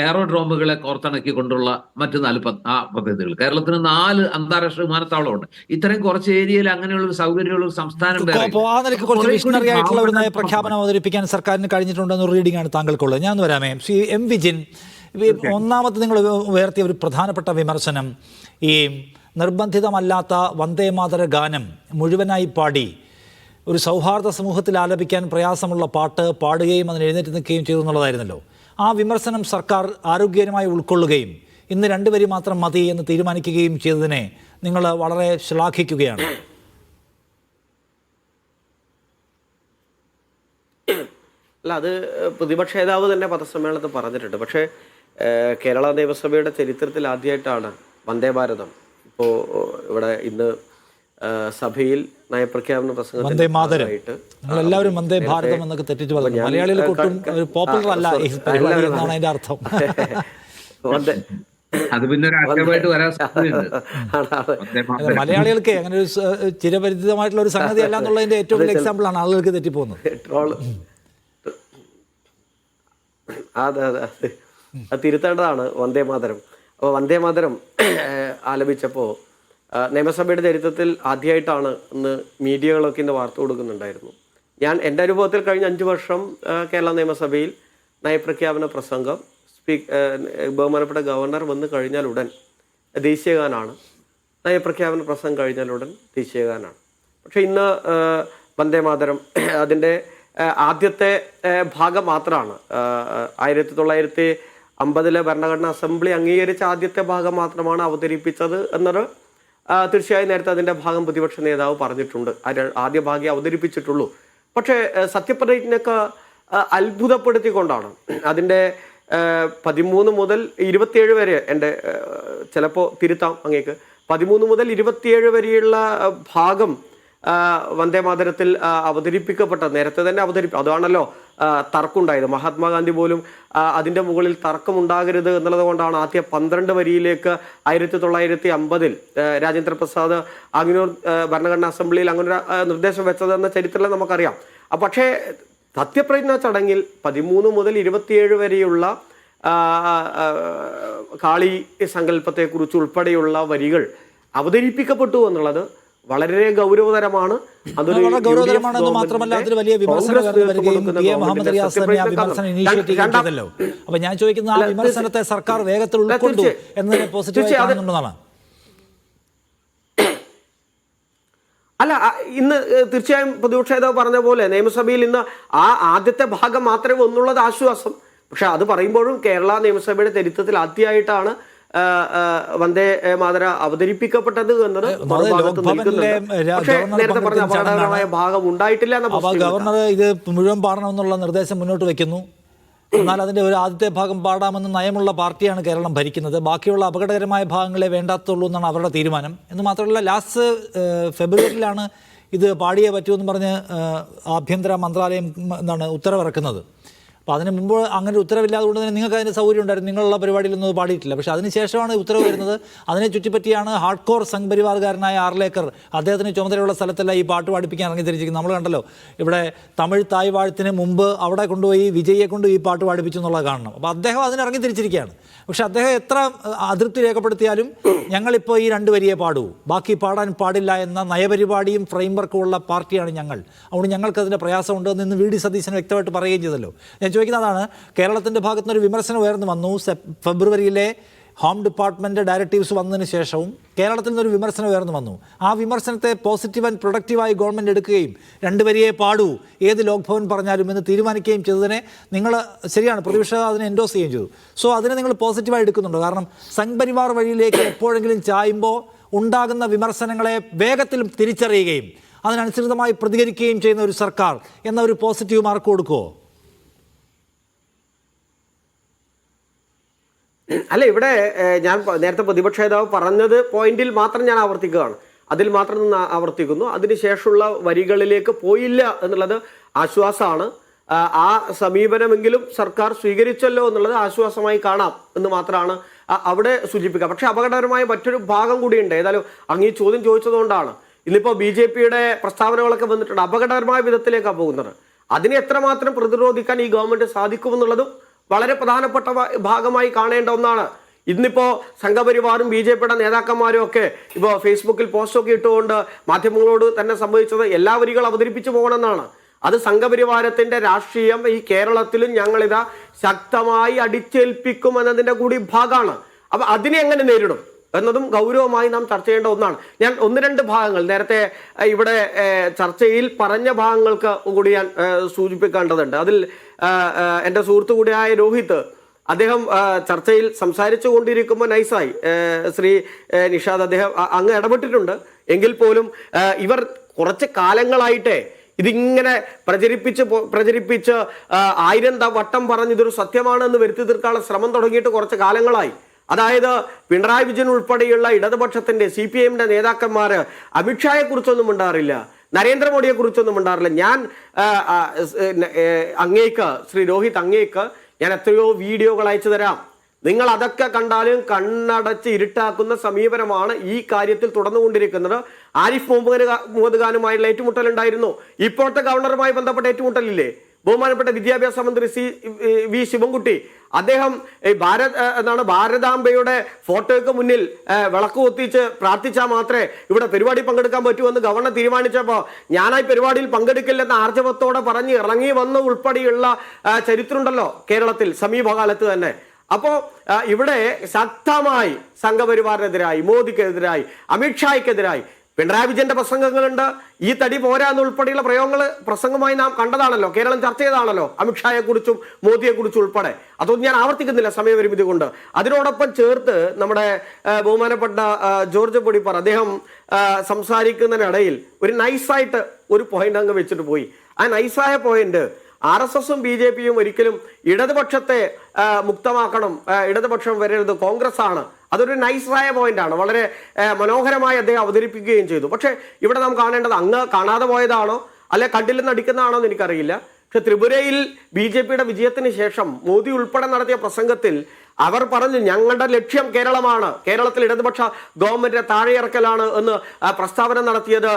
എയറോഡ്രോമുകളെ കോർത്തിണക്കിക്കൊണ്ടുള്ള മറ്റ് 4 പദ്ധതികൾ. കേരളത്തിന് 4 അന്താരാഷ്ട്ര വിമാനത്താവളമുണ്ട്. ഇത്രയും കുറച്ച് ഏരിയയിൽ അങ്ങനെയുള്ള ഒരു സൗകര്യമുള്ള ഒരു സംസ്ഥാനം ആയിട്ടുള്ള ഒരു നയപ്രഖ്യാപനം അവതരിപ്പിക്കാൻ സർക്കാരിന് കഴിഞ്ഞിട്ടുണ്ടെന്ന റീഡിംഗ് ആണ് താങ്കൾക്കുള്ളത്. ഞാൻ വരാമേ, M. വിജിൻ, ഒന്നാമത് നിങ്ങൾ ഉയർത്തിയ ഒരു പ്രധാനപ്പെട്ട വിമർശനം, ഈ നിർബന്ധിതമല്ലാത്ത വന്ദേമാതര ഗാനം മുഴുവനായി പാടി ഒരു സൗഹാർദ്ദ സമൂഹത്തിൽ ആലപിക്കാൻ പ്രയാസമുള്ള പാട്ട് പാടുകയും അതിന് എഴുന്നേറ്റ് നിൽക്കുകയും ചെയ്തു എന്നുള്ളതായിരുന്നല്ലോ. ആ വിമർശനം സർക്കാർ ആരോഗ്യകരമായി ഉൾക്കൊള്ളുകയും ഇന്ന് 2 വരി മാത്രം മതി എന്ന് തീരുമാനിക്കുകയും ചെയ്തതിനെ നിങ്ങൾ വളരെ ശ്ലാഘിക്കുകയാണ്. അല്ല, അത് പ്രതിപക്ഷ നേതാവ് തന്നെ പത്രസമ്മേളനത്തിൽ പറഞ്ഞിട്ടുണ്ട്. പക്ഷേ കേരള നിയമസഭയുടെ ചരിത്രത്തിൽ ആദ്യമായിട്ടാണ് വന്ദേ ഭാരതം ഇപ്പോൾ ഇവിടെ ഇന്ന് സഭയിൽ നയപ്രഖ്യാപന പ്രസംഗമായിട്ട് എല്ലാവരും വന്ദേ ഭാരതം എന്നൊക്കെ തെറ്റിച്ച് പറഞ്ഞു. മലയാളികൾ ഒട്ടും പോപ്പുലർ അല്ല ഈ പരിപാടി എന്നാണ് അതിന്റെ അർത്ഥം. അത് പിന്നെ ഒരു ആക്ഷേപമായിട്ട് വരാൻ സാധ്യതയുണ്ട്. അല്ല, മലയാളികൾക്ക് അങ്ങനെ ഒരു ചിരപരിചിതമായിട്ടുള്ള ഒരു സംഗതി അല്ല എന്നുള്ളതിന്റെ ഏറ്റവും വലിയ എക്സാമ്പിൾ ആണ് ആളുകൾക്ക് തെറ്റിപ്പോകുന്നത്. അതെ അതെ അതെ, അത് തിരുത്തേണ്ടതാണ് വന്ദേ മാതരം. അപ്പോൾ വന്ദേ മാതരം ആലപിച്ചപ്പോൾ നിയമസഭയുടെ ചരിത്രത്തിൽ ആദ്യമായിട്ടാണ് ഇന്ന് മീഡിയകളൊക്കെ ഇന്ന് വാർത്ത കൊടുക്കുന്നുണ്ടായിരുന്നു. ഞാൻ എൻ്റെ അനുഭവത്തിൽ കഴിഞ്ഞ 5 വർഷം കേരള നിയമസഭയിൽ നയപ്രഖ്യാപന പ്രസംഗം ബഹുമാനപ്പെട്ട ഗവർണർ വന്ന് കഴിഞ്ഞാലുടൻ ദേശീയഗാനാണ്, നയപ്രഖ്യാപന പ്രസംഗം കഴിഞ്ഞാലുടൻ ദേശീയഗാനാണ്. പക്ഷെ ഇന്ന് വന്ദേ മാതരം അതിൻ്റെ ആദ്യത്തെ ഭാഗം മാത്രമാണ്. 1950 ഭരണഘടനാ അസംബ്ലി അംഗീകരിച്ച ആദ്യത്തെ ഭാഗം മാത്രമാണ് അവതരിപ്പിച്ചത് എന്നത് തീർച്ചയായും നേരത്തെ അതിൻ്റെ ഭാഗം പ്രതിപക്ഷ നേതാവ് പറഞ്ഞിട്ടുണ്ട്. ആദ്യ ഭാഗം അവതരിപ്പിച്ചിട്ടുള്ളൂ. പക്ഷേ സത്യപ്രതിജ്ഞയൊക്കെ അത്ഭുതപ്പെടുത്തിക്കൊണ്ടാണ് അതിൻ്റെ 13 മുതൽ 27 വരെ, എൻ്റെ ചിലപ്പോൾ തിരുത്താം അങ്ങേക്ക്, 13 മുതൽ 27 വരെയുള്ള ഭാഗം വന്ദേ മാതരത്തിൽ അവതരിപ്പിക്കപ്പെട്ട നേരത്തെ തന്നെ അതാണല്ലോ തർക്കമുണ്ടായത്. മഹാത്മാഗാന്ധി പോലും അതിൻ്റെ മുകളിൽ തർക്കമുണ്ടാകരുത് എന്നുള്ളത് കൊണ്ടാണ് ആദ്യ 12 വരിയിലേക്ക് 1950 രാജേന്ദ്ര പ്രസാദ് ആഗ്നൂർ ഭരണഘടനാ അസംബ്ലിയിൽ അങ്ങനെ ഒരു നിർദ്ദേശം വെച്ചതെന്ന ചരിത്രം നമുക്കറിയാം. പക്ഷേ സത്യപ്രതിജ്ഞാ ചടങ്ങിൽ 13 മുതൽ 27 വരെയുള്ള കാളി സങ്കല്പത്തെക്കുറിച്ച് ഉൾപ്പെടെയുള്ള വരികൾ അവതരിപ്പിക്കപ്പെട്ടു എന്നുള്ളത് വളരെ ഗൗരവതരമാണ്. അതൊരു ഗൗരവതരമാണെന്ന് മാത്രമല്ല അതിൽ വലിയ വിമർശനം വരികയും മുഹമ്മദ് റിയാസ് തന്നെ ആ വിമർശനം ഇനീഷ്യേറ്റ് ചെയ്തല്ലോ. അപ്പൊ ഞാൻ ചോദിക്കുന്ന ആ വിമർശനത്തെ സർക്കാർ വേഗത്തിൽ ഉൾക്കൊണ്ടു എന്നതിനെ പോസിറ്റീവായി കാണുന്നുണ്ടെന്നാണ്. അല്ല, ഇന്ന് തീർച്ചയായും പ്രതിപക്ഷ നേതാവ് പറഞ്ഞ പോലെ നിയമസഭയിൽ ഇന്ന് ആ ആദ്യത്തെ ഭാഗം മാത്രമേ ഒന്നുള്ളത് ആശ്വാസം. പക്ഷെ അത് പറയുമ്പോഴും കേരള നിയമസഭയുടെ ചരിത്രത്തിൽ ആദ്യമായിട്ടാണ് വന്ദേ മാതര അവതരിപ്പിക്കപ്പെട്ടത് എന്നത് നേരത്തെ പറഞ്ഞ അപകടകരമായ ഭാഗം ഉണ്ടായിട്ടില്ല. ഗവർണർ ഇത് മുഴുവൻ പാടണമെന്നുള്ള നിർദ്ദേശം മുന്നോട്ട് വെക്കുന്നു. എന്നാൽ അതിൻ്റെ ഒരു ആദ്യത്തെ ഭാഗം പാടാമെന്ന് നയമുള്ള പാർട്ടിയാണ് കേരളം ഭരിക്കുന്നത്. ബാക്കിയുള്ള അപകടകരമായ ഭാഗങ്ങളെ വേണ്ടാത്തുള്ളൂ എന്നാണ് അവരുടെ തീരുമാനം. എന്ന് മാത്രമല്ല ലാസ്റ്റ് ഫെബ്രുവരിയിലാണ് ഇത് പാടിയേ പറ്റുമെന്ന് പറഞ്ഞ് ആഭ്യന്തര മന്ത്രാലയം ഉത്തരവിറക്കുന്നത്. അപ്പോൾ അതിന് മുമ്പ് അങ്ങനെ ഉത്തരവില്ലാതെ കൊണ്ട് തന്നെ നിങ്ങൾക്ക് അതിൻ്റെ സൗകര്യം ഉണ്ടായിരുന്നു, നിങ്ങളുള്ള പരിപാടിയിലൊന്നും അത് പാടിയിട്ടില്ല. പക്ഷേ അതിനുശേഷമാണ് ഉത്തരവ് വരുന്നത്. അതിനെ ചുറ്റിപ്പറ്റിയാണ് ഹാർഡ് കോർ സംഘ് പരിവാറുകാരനായ ആർലേക്കർ അദ്ദേഹത്തിന് ചുമതലയുള്ള സ്ഥലത്തെല്ലാം ഈ പാട്ട് പാടിപ്പിക്കാൻ ഇറങ്ങിത്തിരിച്ചിരിക്കുന്നത്. നമ്മൾ കണ്ടല്ലോ, ഇവിടെ തമിഴ് തായ് വാഴ്ത്തിന് മുമ്പ് അവിടെ കൊണ്ടുപോയി വിജയെ കൊണ്ട് ഈ പാട്ട് പാടിപ്പിച്ചു എന്നുള്ളത് കാണണം. അപ്പോൾ അദ്ദേഹം അതിന് ഇറങ്ങിത്തിരിച്ചിരിക്കുകയാണ്. പക്ഷെ അദ്ദേഹം എത്ര അതൃപ്തി രേഖപ്പെടുത്തിയാലും ഞങ്ങളിപ്പോൾ ഈ 2 വരിയെ പാടൂ, ബാക്കി പാടാൻ പാടില്ല എന്ന നയപരിപാടിയും ഫ്രെയിംവർക്കും ഉള്ള പാർട്ടിയാണ് ഞങ്ങൾ. അതുകൊണ്ട് ഞങ്ങൾക്കതിൻ്റെ പ്രയാസമുണ്ട് എന്ന് ഇന്ന് VD സതീശൻ വ്യക്തമായിട്ട് പറയുകയും ചെയ്തല്ലോ. ഞാൻ ചോദിക്കുന്നതാണ്, കേരളത്തിൻ്റെ ഭാഗത്തുനിന്നൊരു വിമർശനം ഉയർന്നു വന്നു. ഫെബ്രുവരിയിലെ ഹോം ഡിപ്പാർട്ട്മെൻറ്റ് ഡയറക്റ്റീവ്സ് വന്നതിന് ശേഷവും കേരളത്തിൽ നിന്നൊരു വിമർശനം ഉയർന്നു വന്നു. ആ വിമർശനത്തെ പോസിറ്റീവ് ആൻഡ് പ്രൊഡക്റ്റീവായി ഗവൺമെൻറ് എടുക്കുകയും 2 വരിയെ പാടൂ, ഏത് ലോക് ഭവൻ പറഞ്ഞാലും എന്ന് തീരുമാനിക്കുകയും ചെയ്തതിനെ നിങ്ങൾ ശരിയാണ്, പ്രതിപക്ഷം അതിനെ എൻഡോസ് ചെയ്യുകയും ചെയ്തു. സോ അതിനെ നിങ്ങൾ പോസിറ്റീവായി എടുക്കുന്നുണ്ടോ? കാരണം സംഘ് പരിവാർ വഴിയിലേക്ക് എപ്പോഴെങ്കിലും ചായുമ്പോൾ ഉണ്ടാകുന്ന വിമർശനങ്ങളെ വേഗത്തിൽ തിരിച്ചറിയുകയും അതിനനുസൃതമായി പ്രതികരിക്കുകയും ചെയ്യുന്ന ഒരു സർക്കാർ എന്ന ഒരു പോസിറ്റീവ് മാർക്ക് കൊടുക്കുമോ? അല്ല, ഇവിടെ ഞാൻ നേരത്തെ പ്രതിപക്ഷ നേതാവ് പറഞ്ഞത് പോയിന്റിൽ മാത്രം ഞാൻ ആവർത്തിക്കുകയാണ്. അതിൽ മാത്രം നിന്ന് ആവർത്തിക്കുന്നു. അതിനുശേഷമുള്ള വരികളിലേക്ക് പോയില്ല എന്നുള്ളത് ആശ്വാസമാണ്. ആ സമീപനമെങ്കിലും സർക്കാർ സ്വീകരിച്ചല്ലോ എന്നുള്ളത് ആശ്വാസമായി കാണാം എന്ന് മാത്രമാണ് അവിടെ സൂചിപ്പിക്കുക. പക്ഷെ അപകടകരമായ മറ്റൊരു ഭാഗം കൂടിയുണ്ട്. ഏതായാലും അങ്ങ് ഈ ചോദ്യം ചോദിച്ചതുകൊണ്ടാണ്. ഇന്നിപ്പോൾ BJPയുടെ പ്രസ്താവനകളൊക്കെ വന്നിട്ടുണ്ട്, അപകടകരമായ വിധത്തിലേക്കാണ് പോകുന്നത്. അതിനെ എത്രമാത്രം പ്രതിരോധിക്കാൻ ഈ ഗവൺമെന്റ് സാധിക്കുമെന്നുള്ളതും വളരെ പ്രധാനപ്പെട്ട ഭാഗമായി കാണേണ്ട ഒന്നാണ്. ഇന്നിപ്പോൾ സംഘപരിവാറും BJPയുടെ നേതാക്കന്മാരും ഒക്കെ ഇപ്പോൾ ഫേസ്ബുക്കിൽ പോസ്റ്റൊക്കെ ഇട്ടുകൊണ്ട് മാധ്യമങ്ങളോട് തന്നെ സംഭവിച്ചത് എല്ലാ വരികളും അവതരിപ്പിച്ചു പോകണമെന്നാണ്. അത് സംഘപരിവാരത്തിന്റെ രാഷ്ട്രീയം ഈ കേരളത്തിലും ഞങ്ങളിതാ ശക്തമായി അടിച്ചേൽപ്പിക്കും എന്നതിൻ്റെ കൂടി ഭാഗമാണ്. അപ്പം അതിനെ എങ്ങനെ നേരിടും എന്നതും ഗൗരവമായി നാം ചർച്ച ചെയ്യേണ്ട ഒന്നാണ്. ഞാൻ 1-2 ഭാഗങ്ങൾ നേരത്തെ ഇവിടെ ചർച്ചയിൽ പറഞ്ഞ ഭാഗങ്ങൾക്ക് കൂടി ഞാൻ സൂചിപ്പിക്കേണ്ടതുണ്ട്. അതിൽ എൻ്റെ സുഹൃത്തു കൂടിയായ രോഹിത്, അദ്ദേഹം ചർച്ചയിൽ സംസാരിച്ചു കൊണ്ടിരിക്കുമ്പോൾ നൈസായി ശ്രീ നിഷാദ് അദ്ദേഹം അങ്ങ് ഇടപെട്ടിട്ടുണ്ട്. എങ്കിൽ പോലും ഇവർ കുറച്ച് കാലങ്ങളായിട്ടേ ഇതിങ്ങനെ പ്രചരിപ്പിച്ച് 1000 വട്ടം പറഞ്ഞ് ഇതൊരു സത്യമാണെന്ന് വരുത്തി തീർക്കാനുള്ള ശ്രമം തുടങ്ങിയിട്ട് കുറച്ച് കാലങ്ങളായി. അതായത് പിണറായി വിജയൻ ഉൾപ്പെടെയുള്ള ഇടതുപക്ഷത്തിന്റെ CPIMന്റെ നേതാക്കന്മാര് അമിത്ഷായെ കുറിച്ചൊന്നും മിണ്ടാറില്ല, നരേന്ദ്രമോദിയെ കുറിച്ചൊന്നും മിണ്ടാറില്ല. ഞാൻ അങ്ങേക്ക് ശ്രീ രോഹിത് അങ്ങേക്ക് ഞാൻ എത്രയോ വീഡിയോകൾ അയച്ചു തരാം. നിങ്ങൾ അതൊക്കെ കണ്ടാലും കണ്ണടച്ച് ഇരുട്ടാക്കുന്ന സമീപനമാണ് ഈ കാര്യത്തിൽ തുടർന്നുകൊണ്ടിരിക്കുന്നത്. ആരിഫ് മുഹമ്മദ് ഖാനുമായുള്ള ഏറ്റുമുട്ടൽ ഉണ്ടായിരുന്നു. ഇപ്പോഴത്തെ ഗവർണറുമായി ബന്ധപ്പെട്ട ഏറ്റുമുട്ടലില്ലേ? ബഹുമാനപ്പെട്ട വിദ്യാഭ്യാസ മന്ത്രി വി ശിവൻകുട്ടി അദ്ദേഹം ഭാരതാംബയുടെ ഫോട്ടോയ്ക്ക് മുന്നിൽ വിളക്ക് കൊത്തിച്ച് പ്രാർത്ഥിച്ചാൽ മാത്രമേ ഇവിടെ പരിപാടി പങ്കെടുക്കാൻ പറ്റൂ എന്ന് ഗവർണർ തീരുമാനിച്ചപ്പോൾ ഞാനായി പരിപാടിയിൽ പങ്കെടുക്കില്ലെന്ന് ആർജവത്തോടെ പറഞ്ഞ് ഇറങ്ങി വന്ന ഉൾപ്പെടെയുള്ള ചരിത്രമുണ്ടല്ലോ കേരളത്തിൽ സമീപകാലത്ത് തന്നെ. അപ്പോ ഇവിടെ ശക്തമായി സംഘപരിവാറിനെതിരായി, മോദിക്കെതിരായി, അമിത്ഷായ്ക്കെതിരായി പിണറായി വിജയന്റെ പ്രസംഗങ്ങളുണ്ട്. ഈ തടി പോരാ എന്നുൾപ്പെടെയുള്ള പ്രസംഗമായി നാം കണ്ടതാണല്ലോ, കേരളം ചർച്ച ചെയ്തതാണല്ലോ, അമിത്ഷായെ കുറിച്ചും മോദിയെ കുറിച്ചും ഉൾപ്പെടെ. അതൊന്നും ഞാൻ ആവർത്തിക്കുന്നില്ല സമയപരിമിതി കൊണ്ട്. അതിനോടൊപ്പം ചേർത്ത് നമ്മുടെ ബഹുമാനപ്പെട്ട ജോർജ് പൊടിപ്പാർ അദ്ദേഹം സംസാരിക്കുന്നതിനിടയിൽ ഒരു നൈസായിട്ട് ഒരു പോയിന്റ് അങ്ങ് വെച്ചിട്ട് പോയി. ആ നൈസായ പോയിന്റ് RSSും BJPയും ഒരിക്കലും ഇടതുപക്ഷത്തെ മുക്തമാക്കണം, ഇടതുപക്ഷം വരരുത്, കോൺഗ്രസ് ആണ്. അതൊരു നൈസായ പോയിന്റാണ്, വളരെ മനോഹരമായി അദ്ദേഹം അവതരിപ്പിക്കുകയും ചെയ്തു. പക്ഷെ ഇവിടെ നാം കാണേണ്ടത് അങ്ങ് കാണാതെ പോയതാണോ അല്ലെ കണ്ടില്ലെന്ന് അടിക്കുന്നതാണോ എന്ന് എനിക്കറിയില്ല. പക്ഷെ ത്രിപുരയിൽ BJPയുടെ വിജയത്തിന് ശേഷം മോദി ഉൾപ്പെടെ നടത്തിയ പ്രസംഗത്തിൽ അവർ പറഞ്ഞു ഞങ്ങളുടെ ലക്ഷ്യം കേരളമാണ്, കേരളത്തിൽ ഇടതുപക്ഷ ഗവൺമെന്റിനെ താഴെയിറക്കലാണ് എന്ന് പ്രസ്താവന നടത്തിയത്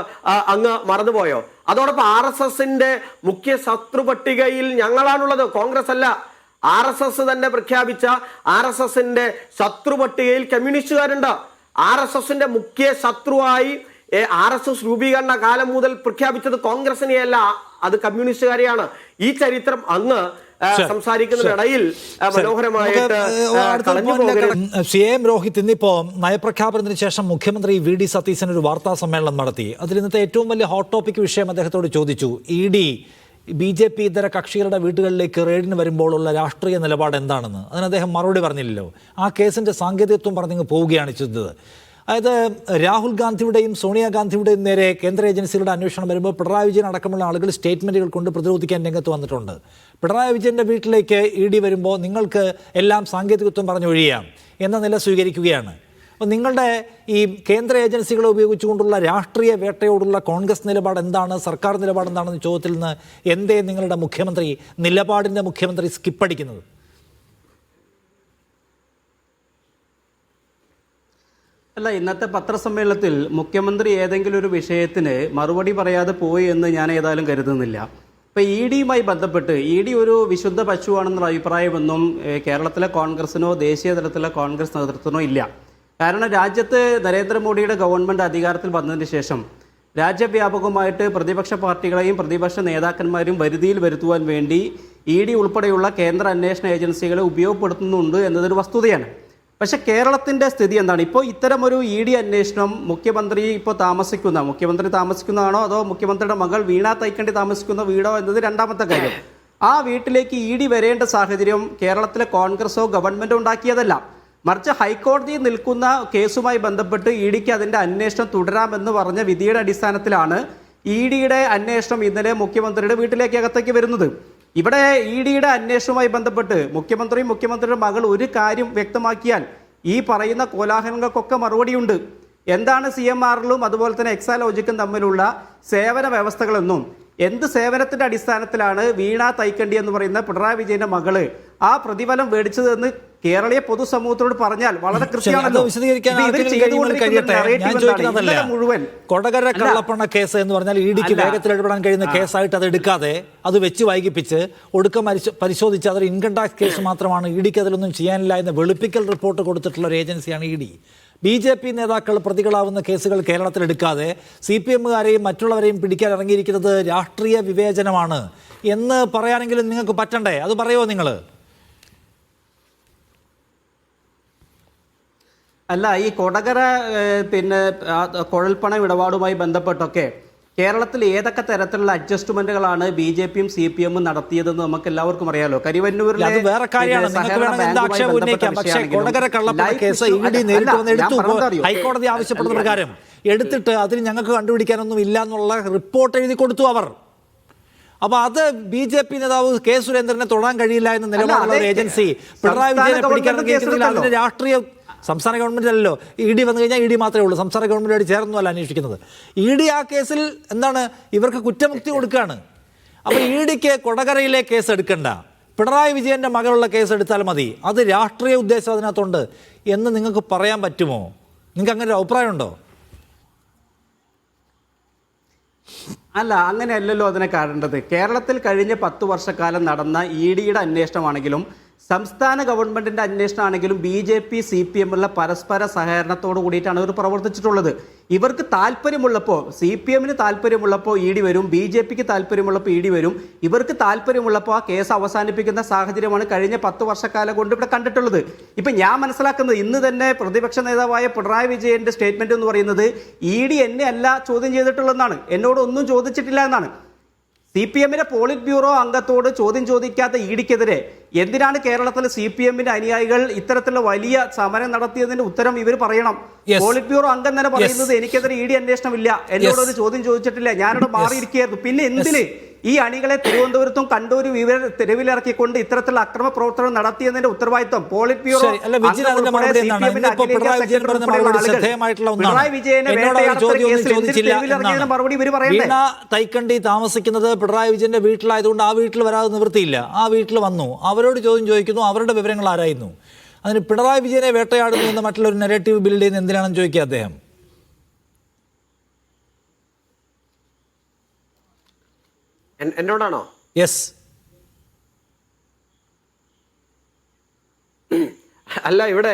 അങ്ങ് മറന്നുപോയോ? അതോടൊപ്പം RSSന്റെ മുഖ്യ ശത്രു പട്ടികയിൽ ഞങ്ങളാണുള്ളത്, കോൺഗ്രസ് അല്ല. RSS തന്നെ പ്രഖ്യാപിച്ച RSSന്റെ ശത്രു പട്ടികയിൽ കമ്മ്യൂണിസ്റ്റുകാരുണ്ട്. RSSന്റെ മുഖ്യ ശത്രുവായി RSS രൂപീകരണ കാലം മുതൽ പ്രഖ്യാപിച്ചത് കോൺഗ്രസിനെയല്ല, അത് കമ്മ്യൂണിസ്റ്റുകാരെയാണ്. ഈ ചരിത്രം അങ്ങ് സംസാരിക്കുന്നതിനിടയിൽ മനോഹരമായിട്ട് CM രോഹിത് ഇന്നിപ്പോ നയപ്രഖ്യാപനത്തിന് ശേഷം മുഖ്യമന്ത്രി VD സതീശൻ ഒരു വാർത്താ സമ്മേളനം നടത്തി. അതിൽ ഇന്നത്തെ ഏറ്റവും വലിയ ഹോട്ട് ടോപ്പിക് വിഷയം അദ്ദേഹത്തോട് ചോദിച്ചു. ED BJP ഇതര കക്ഷികളുടെ വീടുകളിലേക്ക് റെയ്ഡിന് വരുമ്പോഴുള്ള രാഷ്ട്രീയ നിലപാട് എന്താണെന്ന്. അതിന് അദ്ദേഹം മറുപടി പറഞ്ഞില്ലല്ലോ. ആ കേസിന്റെ സാങ്കേതികത്വം പറഞ്ഞങ്ങ് പോവുകയാണ് ചെയ്തത്. അതായത് രാഹുൽ ഗാന്ധിയുടെയും സോണിയാഗാന്ധിയുടെയും നേരെ കേന്ദ്ര ഏജൻസികളുടെ അന്വേഷണം വരുമ്പോൾ പിണറായി വിജയൻ അടക്കമുള്ള ആളുകൾ സ്റ്റേറ്റ്മെൻറ്റുകൾ കൊണ്ട് പ്രതിരോധിക്കാൻ രംഗത്ത് വന്നിട്ടുണ്ട്. പിണറായി വിജയൻ്റെ വീട്ടിലേക്ക് ED വരുമ്പോൾ നിങ്ങൾക്ക് എല്ലാം സാങ്കേതികത്വം പറഞ്ഞൊഴിയാം എന്ന നില സ്വീകരിക്കുകയാണ്. അപ്പോൾ നിങ്ങളുടെ ഈ കേന്ദ്ര ഏജൻസികളെ ഉപയോഗിച്ചുകൊണ്ടുള്ള രാഷ്ട്രീയ വേട്ടയോടുള്ള കോൺഗ്രസ് നിലപാട് എന്താണ്, സർക്കാർ നിലപാട് എന്താണെന്ന ചോദ്യത്തിൽ നിന്ന് എന്തേ നിങ്ങളുടെ മുഖ്യമന്ത്രി സ്കിപ്പടിക്കുന്നത്? അല്ല, ഇന്നത്തെ പത്രസമ്മേളനത്തിൽ മുഖ്യമന്ത്രി ഏതെങ്കിലും ഒരു വിഷയത്തിന് മറുപടി പറയാതെ പോയി എന്ന് ഞാൻ ഏതായാലും കരുതുന്നില്ല. ഇപ്പോൾ EDയുമായി ബന്ധപ്പെട്ട് ED ഒരു വിശുദ്ധ പശുവാണെന്നുള്ള അഭിപ്രായമൊന്നും കേരളത്തിലെ കോൺഗ്രസിനോ ദേശീയ തലത്തിലെ കോൺഗ്രസ് നേതൃത്വത്തിനോ ഇല്ല. കാരണം രാജ്യത്ത് നരേന്ദ്രമോദിയുടെ ഗവൺമെൻറ് അധികാരത്തിൽ വന്നതിന് ശേഷം രാജ്യവ്യാപകമായിട്ട് പ്രതിപക്ഷ പാർട്ടികളെയും പ്രതിപക്ഷ നേതാക്കന്മാരും വരുതിയിൽ വരുത്തുവാൻ വേണ്ടി ED ഉൾപ്പെടെയുള്ള കേന്ദ്ര അന്വേഷണ ഏജൻസികളെ ഉപയോഗപ്പെടുത്തുന്നുണ്ട് എന്നതൊരു വസ്തുതയാണ്. പക്ഷേ കേരളത്തിൻ്റെ സ്ഥിതി എന്താണ്? ഇപ്പോൾ ഇത്തരമൊരു ED അന്വേഷണം മുഖ്യമന്ത്രി താമസിക്കുന്നതാണോ അതോ മുഖ്യമന്ത്രിയുടെ മകൾ വീണ തൈക്കണ്ടി താമസിക്കുന്ന വീടോ എന്നത് രണ്ടാമത്തെ കാര്യം. ആ വീട്ടിലേക്ക് ED വരേണ്ട സാഹചര്യം കേരളത്തിലെ കോൺഗ്രസോ ഗവൺമെൻറ്റോ ഉണ്ടാക്കിയതല്ല. മറിച്ച് ഹൈക്കോടതിയിൽ നിൽക്കുന്ന കേസുമായി ബന്ധപ്പെട്ട് EDക്ക് അതിൻ്റെ അന്വേഷണം തുടരാമെന്ന് പറഞ്ഞ വിധിയുടെ അടിസ്ഥാനത്തിലാണ് EDയുടെ അന്വേഷണം ഇന്നലെ മുഖ്യമന്ത്രിയുടെ വീട്ടിലേക്ക് അകത്തേക്ക് വരുന്നത്. ഇവിടെ EDയുടെ അന്വേഷണവുമായി ബന്ധപ്പെട്ട് മുഖ്യമന്ത്രിയുടെ മകൾ ഒരു കാര്യം വ്യക്തമാക്കിയാൽ ഈ പറയുന്ന കോലാഹലങ്ങൾക്കൊക്കെ മറുപടിയുണ്ട്. എന്താണ് CMRലും അതുപോലെ തന്നെ എക്സാലോജിക്കും തമ്മിലുള്ള സേവന വ്യവസ്ഥകളെന്നും എന്ത് സേവനത്തിന്റെ അടിസ്ഥാനത്തിലാണ് വീണ തൈക്കണ്ടി എന്ന് പറയുന്ന പിണറായി വിജയന്റെ മകള് ആ പ്രതിഫലം മേടിച്ചതെന്ന് കേരളീയ പൊതുസമൂഹത്തോട് പറഞ്ഞാൽ വളരെ കൃത്യമാണല്ലോ. മുഴുവൻ കൊടകര കള്ളപ്പണ കേസ് എന്ന് പറഞ്ഞാൽ EDക്ക് വേഗത്തിൽ ഇടപെടാൻ കഴിയുന്ന കേസായിട്ട് അത് എടുക്കാതെ അത് വെച്ച് വൈകിപ്പിച്ച് ഒടുക്കം പരിശോധിച്ച് അതൊരു ഇൻകം ടാക്സ് കേസ് മാത്രമാണ്, EDക്ക് അതിലൊന്നും ചെയ്യാനില്ല എന്ന വെളുപ്പിക്കൽ റിപ്പോർട്ട് കൊടുത്തിട്ടുള്ള ഒരു ഏജൻസിയാണ് ED. BJP നേതാക്കൾ പ്രതികളാവുന്ന കേസുകൾ കേരളത്തിലെടുക്കാതെ CPMകാരെയും മറ്റുള്ളവരെയും പിടിക്കാൻ ഇറങ്ങിയിരിക്കുന്നത് രാഷ്ട്രീയ വിവേചനമാണ് എന്ന് പറയാനെങ്കിലും നിങ്ങൾക്ക് പറ്റണ്ടേ? അത് പറയുമോ നിങ്ങൾ? അല്ല, ഈ കൊടകര കുഴൽപ്പണ ഇടപാടുമായി ബന്ധപ്പെട്ടൊക്കെ കേരളത്തിൽ ഏതൊക്കെ തരത്തിലുള്ള അഡ്ജസ്റ്റ്മെന്റുകളാണ് BJPയും CPMും നടത്തിയതെന്ന് നമുക്ക് എല്ലാവർക്കും അറിയാലോ. കരിവന്നൂരിലെ ഹൈക്കോടതി ആവശ്യപ്പെടുന്ന പ്രകാരം എടുത്തിട്ട് അതിന് ഞങ്ങൾക്ക് കണ്ടുപിടിക്കാനൊന്നും ഇല്ല എന്നുള്ള റിപ്പോർട്ട് എഴുതി കൊടുത്തു അവർ. അപ്പൊ അത് BJP നേതാവ് K സുരേന്ദ്രനെ തൊടാൻ കഴിയില്ല എന്ന നിലപാടുള്ള ഒരു ഏജൻസി പിണറായി വിജയനെ പിടിക്കാൻ അതിന്റെ രാഷ്ട്രീയ സംസ്ഥാന ഗവൺമെന്റിലല്ലോ. ED വന്നു കഴിഞ്ഞാൽ ED മാത്രമേ ഉള്ളൂ, സംസ്ഥാന ഗവൺമെന്റുമായിട്ട് ചേർന്നല്ല അന്വേഷിക്കുന്നത്. ED ആ കേസിൽ എന്താണ് ഇവർക്ക് കുറ്റമുക്തി കൊടുക്കുകയാണ്. അപ്പോൾ EDക്ക് കൊടകരയിലെ കേസ് എടുക്കണ്ട, പിണറായി വിജയന്റെ മകളുള്ള കേസ് എടുത്താൽ മതി, അത് രാഷ്ട്രീയ ഉദ്ദേശം അതിനകത്തുണ്ട് എന്ന് നിങ്ങൾക്ക് പറയാൻ പറ്റുമോ? നിങ്ങൾക്ക് അങ്ങനെ ഒരു അഭിപ്രായമുണ്ടോ? അല്ല, അങ്ങനെയല്ലല്ലോ അതിനെ കാണേണ്ടത്. കേരളത്തിൽ കഴിഞ്ഞ 10 വർഷക്കാലം നടന്ന EDയുടെ അന്വേഷണമാണെങ്കിലും സംസ്ഥാന ഗവൺമെന്റിന്റെ അന്വേഷണമാണെങ്കിലും BJP CPM പരസ്പര സഹകരണത്തോട് കൂടിയിട്ടാണ് ഇവർ പ്രവർത്തിച്ചിട്ടുള്ളത്. ഇവർക്ക് താല്പര്യമുള്ളപ്പോൾ CPMന് താല്പര്യമുള്ളപ്പോൾ ED വരും, BJPക്ക് താല്പര്യമുള്ളപ്പോൾ ED വരും. ഇവർക്ക് താല്പര്യമുള്ളപ്പോൾ ആ കേസ് അവസാനിപ്പിക്കുന്ന സാഹചര്യമാണ് കഴിഞ്ഞ 10 വർഷക്കാലം കൊണ്ട് ഇവിടെ കണ്ടിട്ടുള്ളത്. ഇപ്പം ഞാൻ മനസ്സിലാക്കുന്നത്, ഇന്ന് തന്നെ പ്രതിപക്ഷ നേതാവായ പിണറായി വിജയന്റെ സ്റ്റേറ്റ്മെന്റ് എന്ന് പറയുന്നത് ED എന്നെ അല്ല ചോദ്യം ചെയ്തിട്ടുള്ളതെന്നാണ്, എന്നോട് ഒന്നും ചോദിച്ചിട്ടില്ല എന്നാണ്. CPMന്റെ പോളിറ്റ് ബ്യൂറോ അംഗത്തോട് ചോദ്യം ചോദിക്കാത്ത EDക്കെതിരെ എന്തിനാണ് കേരളത്തിൽ CPMന്റെ അനുയായികൾ ഇത്തരത്തിലുള്ള വലിയ സമരം നടത്തിയതിന്റെ ഉത്തരം ഇവർ പറയണം. പോളിറ്റ് ബ്യൂറോ അംഗം തന്നെ പറയുന്നത് എനിക്കെതിരെ ED അന്വേഷണമില്ല, എന്നോട് ഒരു ചോദ്യം ചോദിച്ചിട്ടില്ല, ഞാനിവിടെ മാറിയിരിക്കുകയായിരുന്നു. പിന്നെ എന്തിന് ഈ അണികളെ തിരുവനന്തപുരത്തും കണ്ണൂരും ഇവരെ തെരുവിലിറക്കിക്കൊണ്ട് ഇത്തരത്തിലുള്ള അക്രമ പ്രവർത്തനം നടത്തിയതിന്റെ ഉത്തരവാദിത്വം പോളിറ്റ് ബ്യൂറോ പിണറായി വിജയനെ മറുപടി ഇവർ പറയണ്ടേ? തൈക്കണ്ടി താമസിക്കുന്നത് പിണറായി വിജയന്റെ വീട്ടിലായതുകൊണ്ട് ആ വീട്ടിൽ വരാതെ നിവൃത്തിയില്ല. ആ വീട്ടിൽ വന്നു, അവരോട് ചോദ്യം ചോദിക്കുന്നു, അവരുടെ വിവരങ്ങൾ ആരായിരുന്നു. അതിന് പിണറായി വിജയനെ വേട്ടയാടുന്നു എന്ന മറ്റുള്ളൊരു നെഗറ്റീവ് ബിൽഡ് ചെയ്യുന്ന എന്തിനാണെന്ന് ചോദിക്കുക അദ്ദേഹം. എന്നോടാണോ? യെസ്. അല്ല, ഇവിടെ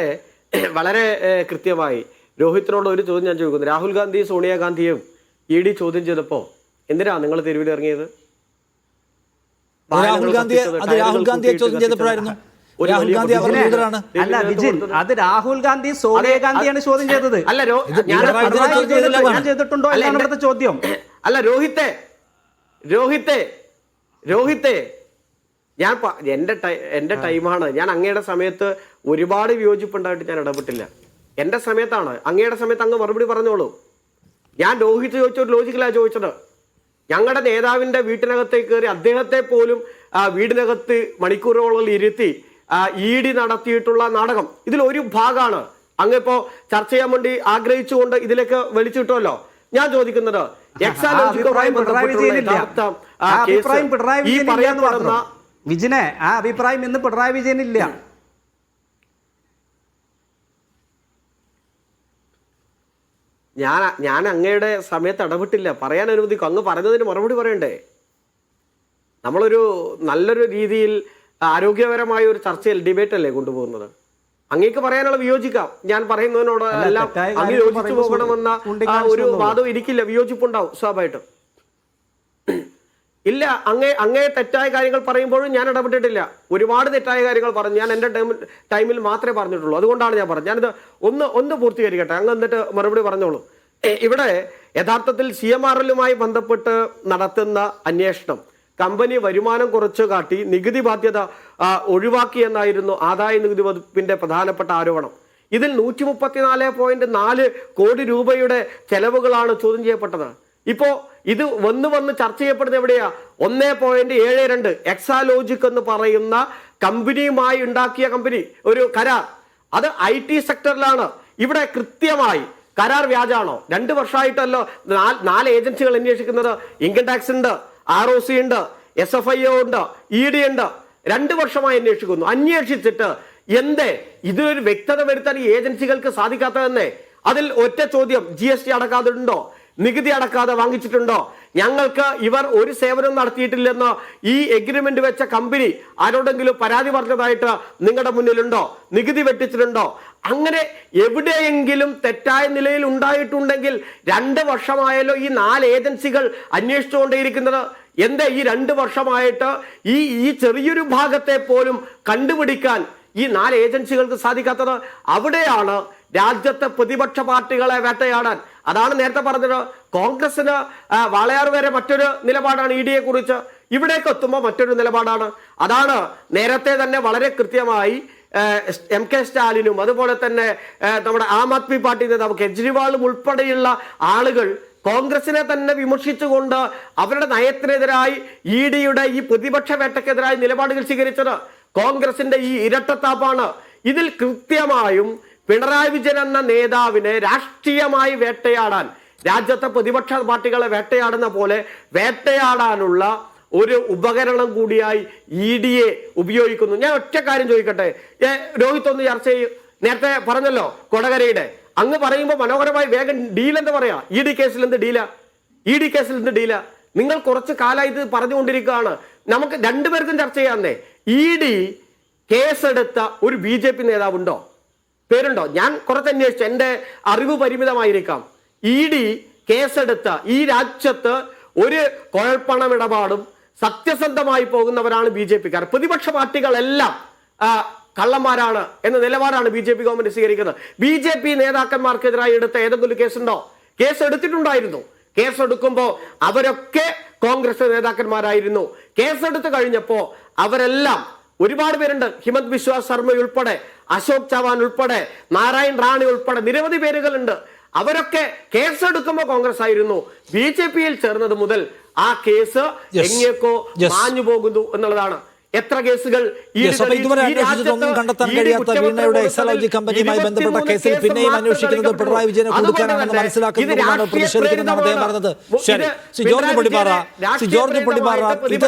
വളരെ കൃത്യമായി രോഹിത്തിനോട് ഒരു ചോദ്യം ഞാൻ ചോദിക്കുന്നു. രാഹുൽ ഗാന്ധി സോണിയാഗാന്ധിയും ED ചോദ്യം ചെയ്തപ്പോ എന്തിനാ നിങ്ങൾ തെരുവിൽ ഇറങ്ങിയത്? രാഹുൽ ഗാന്ധിയെ ചോദ്യം ചെയ്തപ്പോഴായിരുന്നു. അല്ല വിജിൻ, അത് രാഹുൽ ഗാന്ധി സോണിയാഗാന്ധിയാണ് ചോദ്യം ചെയ്തത്. അല്ല, ചെയ്തിട്ടുണ്ടോ എന്നാണ് ഇവിടുത്തെ ചോദ്യം. അല്ല രോഹിത്തെ ഞാൻ എന്റെ ടൈമാണ്. ഞാൻ അങ്ങയുടെ സമയത്ത് ഒരുപാട് വിയോജിപ്പുണ്ടായിട്ട് ഞാൻ ഇടപെട്ടില്ല. എന്റെ സമയത്താണ്, അങ്ങയുടെ സമയത്ത് അങ്ങ് മറുപടി പറഞ്ഞോളൂ. ഞാൻ രോഹിത് ചോദിച്ച ഒരു ലോജിക്കലാണ് ചോദിച്ചത്. ഞങ്ങളുടെ നേതാവിന്റെ വീട്ടിനകത്തേക്ക് കയറി അദ്ദേഹത്തെ പോലും വീടിനകത്ത് മണിക്കൂറുകളോളം ഇരുത്തി ED നടത്തിയിട്ടുള്ള നാടകം ഇതിലൊരു ഭാഗമാണ്. അങ്ങിപ്പോ ചർച്ച ചെയ്യാൻ വേണ്ടി ആഗ്രഹിച്ചുകൊണ്ട് ഇതിലേക്ക് വലിച്ചിട്ടുമല്ലോ. ഞാൻ ചോദിക്കുന്നത് വിജിനെ, ആ അഭിപ്രായം ഇന്ന് പിണറായി വിജയനില്ല. ഞാൻ അങ്ങയുടെ സമയത്ത് ഇടപെട്ടില്ല, പറയാൻ അനുവദിക്കും. അങ്ങ് പറഞ്ഞതിന് മറുപടി പറയണ്ടേ? നമ്മളൊരു നല്ലൊരു രീതിയിൽ ആരോഗ്യപരമായ ഒരു ചർച്ചയിൽ ഡിബേറ്റ് അല്ലേ കൊണ്ടുപോകുന്നത്. അങ്ങേക്ക് പറയാനുള്ള വിയോജിക്കാം, ഞാൻ പറയുന്നതിനോട് എല്ലാം അങ്ങ് യോജിച്ചു പോകണമെന്ന ഒരു വാദം ഇരിക്കില്ല, വിയോജിപ്പുണ്ടാവും സ്വാഭാവികമായിട്ടും. ഇല്ല, അങ്ങേ തെറ്റായ കാര്യങ്ങൾ പറയുമ്പോഴും ഞാൻ ഇടപെട്ടിട്ടില്ല. ഒരുപാട് തെറ്റായ കാര്യങ്ങൾ പറഞ്ഞു, ഞാൻ എൻ്റെ ടൈമിൽ മാത്രമേ പറഞ്ഞിട്ടുള്ളൂ. അതുകൊണ്ടാണ് ഞാൻ പറഞ്ഞത്. ഞാനിത് ഒന്ന് പൂർത്തീകരിക്കട്ടെ, അങ്ങ് എന്നിട്ട് മറുപടി പറഞ്ഞോളൂ. ഇവിടെ യഥാർത്ഥത്തിൽ CMRLുമായി ബന്ധപ്പെട്ട് നടത്തുന്ന അന്വേഷണം കമ്പനി വരുമാനം കുറച്ചു കാട്ടി നികുതി ബാധ്യത ഒഴിവാക്കി എന്നായിരുന്നു ആദായ നികുതി വകുപ്പിന്റെ പ്രധാനപ്പെട്ട ആരോപണം. ഇതിൽ 134.4 കോടി രൂപയുടെ ചെലവുകളാണ് ചോദ്യം ചെയ്യപ്പെട്ടത്. ഇപ്പോ ഇത് വന്ന് ചർച്ച ചെയ്യപ്പെടുന്നത് എവിടെയാ? 1.72 എക്സാലോജിക് എന്ന് പറയുന്ന കമ്പനിയുമായി ഉണ്ടാക്കിയ ഒരു കരാർ, അത് IT സെക്ടറിലാണ്. ഇവിടെ കൃത്യമായി കരാർ വ്യാജാണോ? 2 വർഷമായിട്ടല്ലോ 4 ഏജൻസികൾ അന്വേഷിക്കുന്നത്. ഇൻകം ടാക്സ് ഉണ്ട്, ROC ഉണ്ട്, SFIO ഉണ്ട്, ED ഉണ്ട്. 2 വർഷമായി അന്വേഷിക്കുന്നു. അന്വേഷിച്ചിട്ട് എന്തേ ഇതിനൊരു വ്യക്തത വരുത്താൻ ഈ ഏജൻസികൾക്ക് സാധിക്കാത്തതെന്നേ? അതിൽ ഒറ്റ ചോദ്യം, GST അടക്കാതുണ്ടോ? നികുതി അടക്കാതെ വാങ്ങിച്ചിട്ടുണ്ടോ? ഞങ്ങൾക്ക് ഇവർ ഒരു സേവനം നടത്തിയിട്ടില്ലെന്ന് ഈ എഗ്രിമെന്റ് വെച്ച കമ്പനി ആരോടെങ്കിലും പരാതി പറഞ്ഞതായിട്ട് നിങ്ങളുടെ മുന്നിലുണ്ടോ? നികുതി വെട്ടിച്ചിട്ടുണ്ടോ? അങ്ങനെ എവിടെയെങ്കിലും തെറ്റായ നിലയിൽ ഉണ്ടായിട്ടുണ്ടെങ്കിൽ 2 വർഷമായല്ലോ ഈ 4 ഏജൻസികൾ അന്വേഷിച്ചുകൊണ്ടേയിരിക്കുന്നത്. എന്താ ഈ 2 വർഷമായിട്ട് ഈ ചെറിയൊരു ഭാഗത്തെ പോലും കണ്ടുപിടിക്കാൻ ഈ 4 ഏജൻസികൾക്ക് സാധിക്കാത്തത്? അവിടെയാണ് രാജ്യത്തെ പ്രതിപക്ഷ പാർട്ടികളെ വേട്ടയാടാൻ. അതാണ് നേരത്തെ പറഞ്ഞത്. കോൺഗ്രസിന് വാളയാർ വരെ മറ്റൊരു നിലപാടാണ് EDയെ കുറിച്ച്, ഇവിടേക്ക് എത്തുമ്പോൾ മറ്റൊരു നിലപാടാണ്. അതാണ് നേരത്തെ തന്നെ വളരെ കൃത്യമായി MK സ്റ്റാലിനും അതുപോലെ തന്നെ നമ്മുടെ ആം ആദ്മി പാർട്ടി നേതാവ് കെജ്രിവാളും ഉൾപ്പെടെയുള്ള ആളുകൾ കോൺഗ്രസിനെ തന്നെ വിമർശിച്ചുകൊണ്ട് അവരുടെ നയത്തിനെതിരായി EDയുടെ ഈ പ്രതിപക്ഷ വേട്ടക്കെതിരായി നിലപാടുകൾ സ്വീകരിച്ചത്. കോൺഗ്രസിന്റെ ഈ ഇരട്ടത്താപ്പാണ്. ഇതിൽ കൃത്യമായും പിണറായി വിജയൻ എന്ന നേതാവിനെ രാഷ്ട്രീയമായി വേട്ടയാടാൻ, രാജ്യത്തെ പ്രതിപക്ഷ പാർട്ടികളെ വേട്ടയാടുന്ന പോലെ വേട്ടയാടാനുള്ള ഒരു ഉപകരണം കൂടിയായി ED ഉപയോഗിക്കുന്നു. ഞാൻ ഒറ്റ കാര്യം ചോദിക്കട്ടെ, രോഹിത് ഒന്ന് ചർച്ച ചെയ്യും. നേരത്തെ പറഞ്ഞല്ലോ കൊടകരയുടെ, അങ്ങ് പറയുമ്പോൾ മനോഹരമായി വേഗം ഡീൽ എന്ന് പറയാ. ED കേസിൽ എന്ത് ഡീല? ED കേസിൽ എന്ത് ഡീല? നിങ്ങൾ കുറച്ച് കാലമായി ഇത് പറഞ്ഞുകൊണ്ടിരിക്കുകയാണ്. നമുക്ക് രണ്ടുപേർക്കും ചർച്ച ചെയ്യാന്നേ. ED കേസെടുത്ത ഒരു BJP നേതാവുണ്ടോ? പേരുണ്ടോ? ഞാൻ കുറച്ച് അന്വേഷിച്ചു, എൻ്റെ അറിവ് പരിമിതമായിരിക്കാം. ED കേസെടുത്ത ഈ രാജ്യത്ത് ഒരു കുഴൽപ്പണമിടപാടും സത്യസന്ധമായി പോകുന്നവരാണ് BJP-ക്കാർ. പ്രതിപക്ഷ പാർട്ടികളെല്ലാം കള്ളന്മാരാണ് എന്ന നിലപാടാണ് BJP ഗവൺമെന്റ് സ്വീകരിക്കുന്നത്. BJP നേതാക്കന്മാർക്കെതിരായി എടുത്ത ഏതെങ്കിലും കേസുണ്ടോ? കേസ് എടുത്തിട്ടുണ്ടായിരുന്നു. കേസെടുക്കുമ്പോൾ അവരൊക്കെ കോൺഗ്രസ് നേതാക്കന്മാരായിരുന്നു. കേസെടുത്ത് കഴിഞ്ഞപ്പോ അവരെല്ലാം, ഒരുപാട് പേരുണ്ട്, ഹിമന്ത് ബിശ്വ ശർമ്മ ഉൾപ്പെടെ, അശോക് ചവാൻ ഉൾപ്പെടെ, നാരായൺ റാണി ഉൾപ്പെടെ നിരവധി പേരുകളുണ്ട്. അവരൊക്കെ കേസെടുക്കുമ്പോൾ കോൺഗ്രസ് ആയിരുന്നു. BJP-യിൽ ചേർന്നത് മുതൽ ആ കേസ് എങ്ങേക്കോ മാഞ്ഞു പോകുന്നു എന്നുള്ളതാണ്. എത്ര കേസുകൾ ഇതുവരെ അന്വേഷിച്ചിട്ടൊന്നും കണ്ടെത്താൻ കഴിയാത്ത വീണയുടെ എക്സാലോജി കമ്പനിയുമായി ബന്ധപ്പെട്ട കേസിൽ പിന്നെയും അന്വേഷിക്കുന്നത് പിണറായി വിജയനെ കൊടുക്കാനാണെന്ന് മനസ്സിലാക്കുന്നതുകൊണ്ടാണ് പ്രതിഷേധിക്കുന്നതാണ് അദ്ദേഹം പറഞ്ഞത്. ശരി, ജോർജ്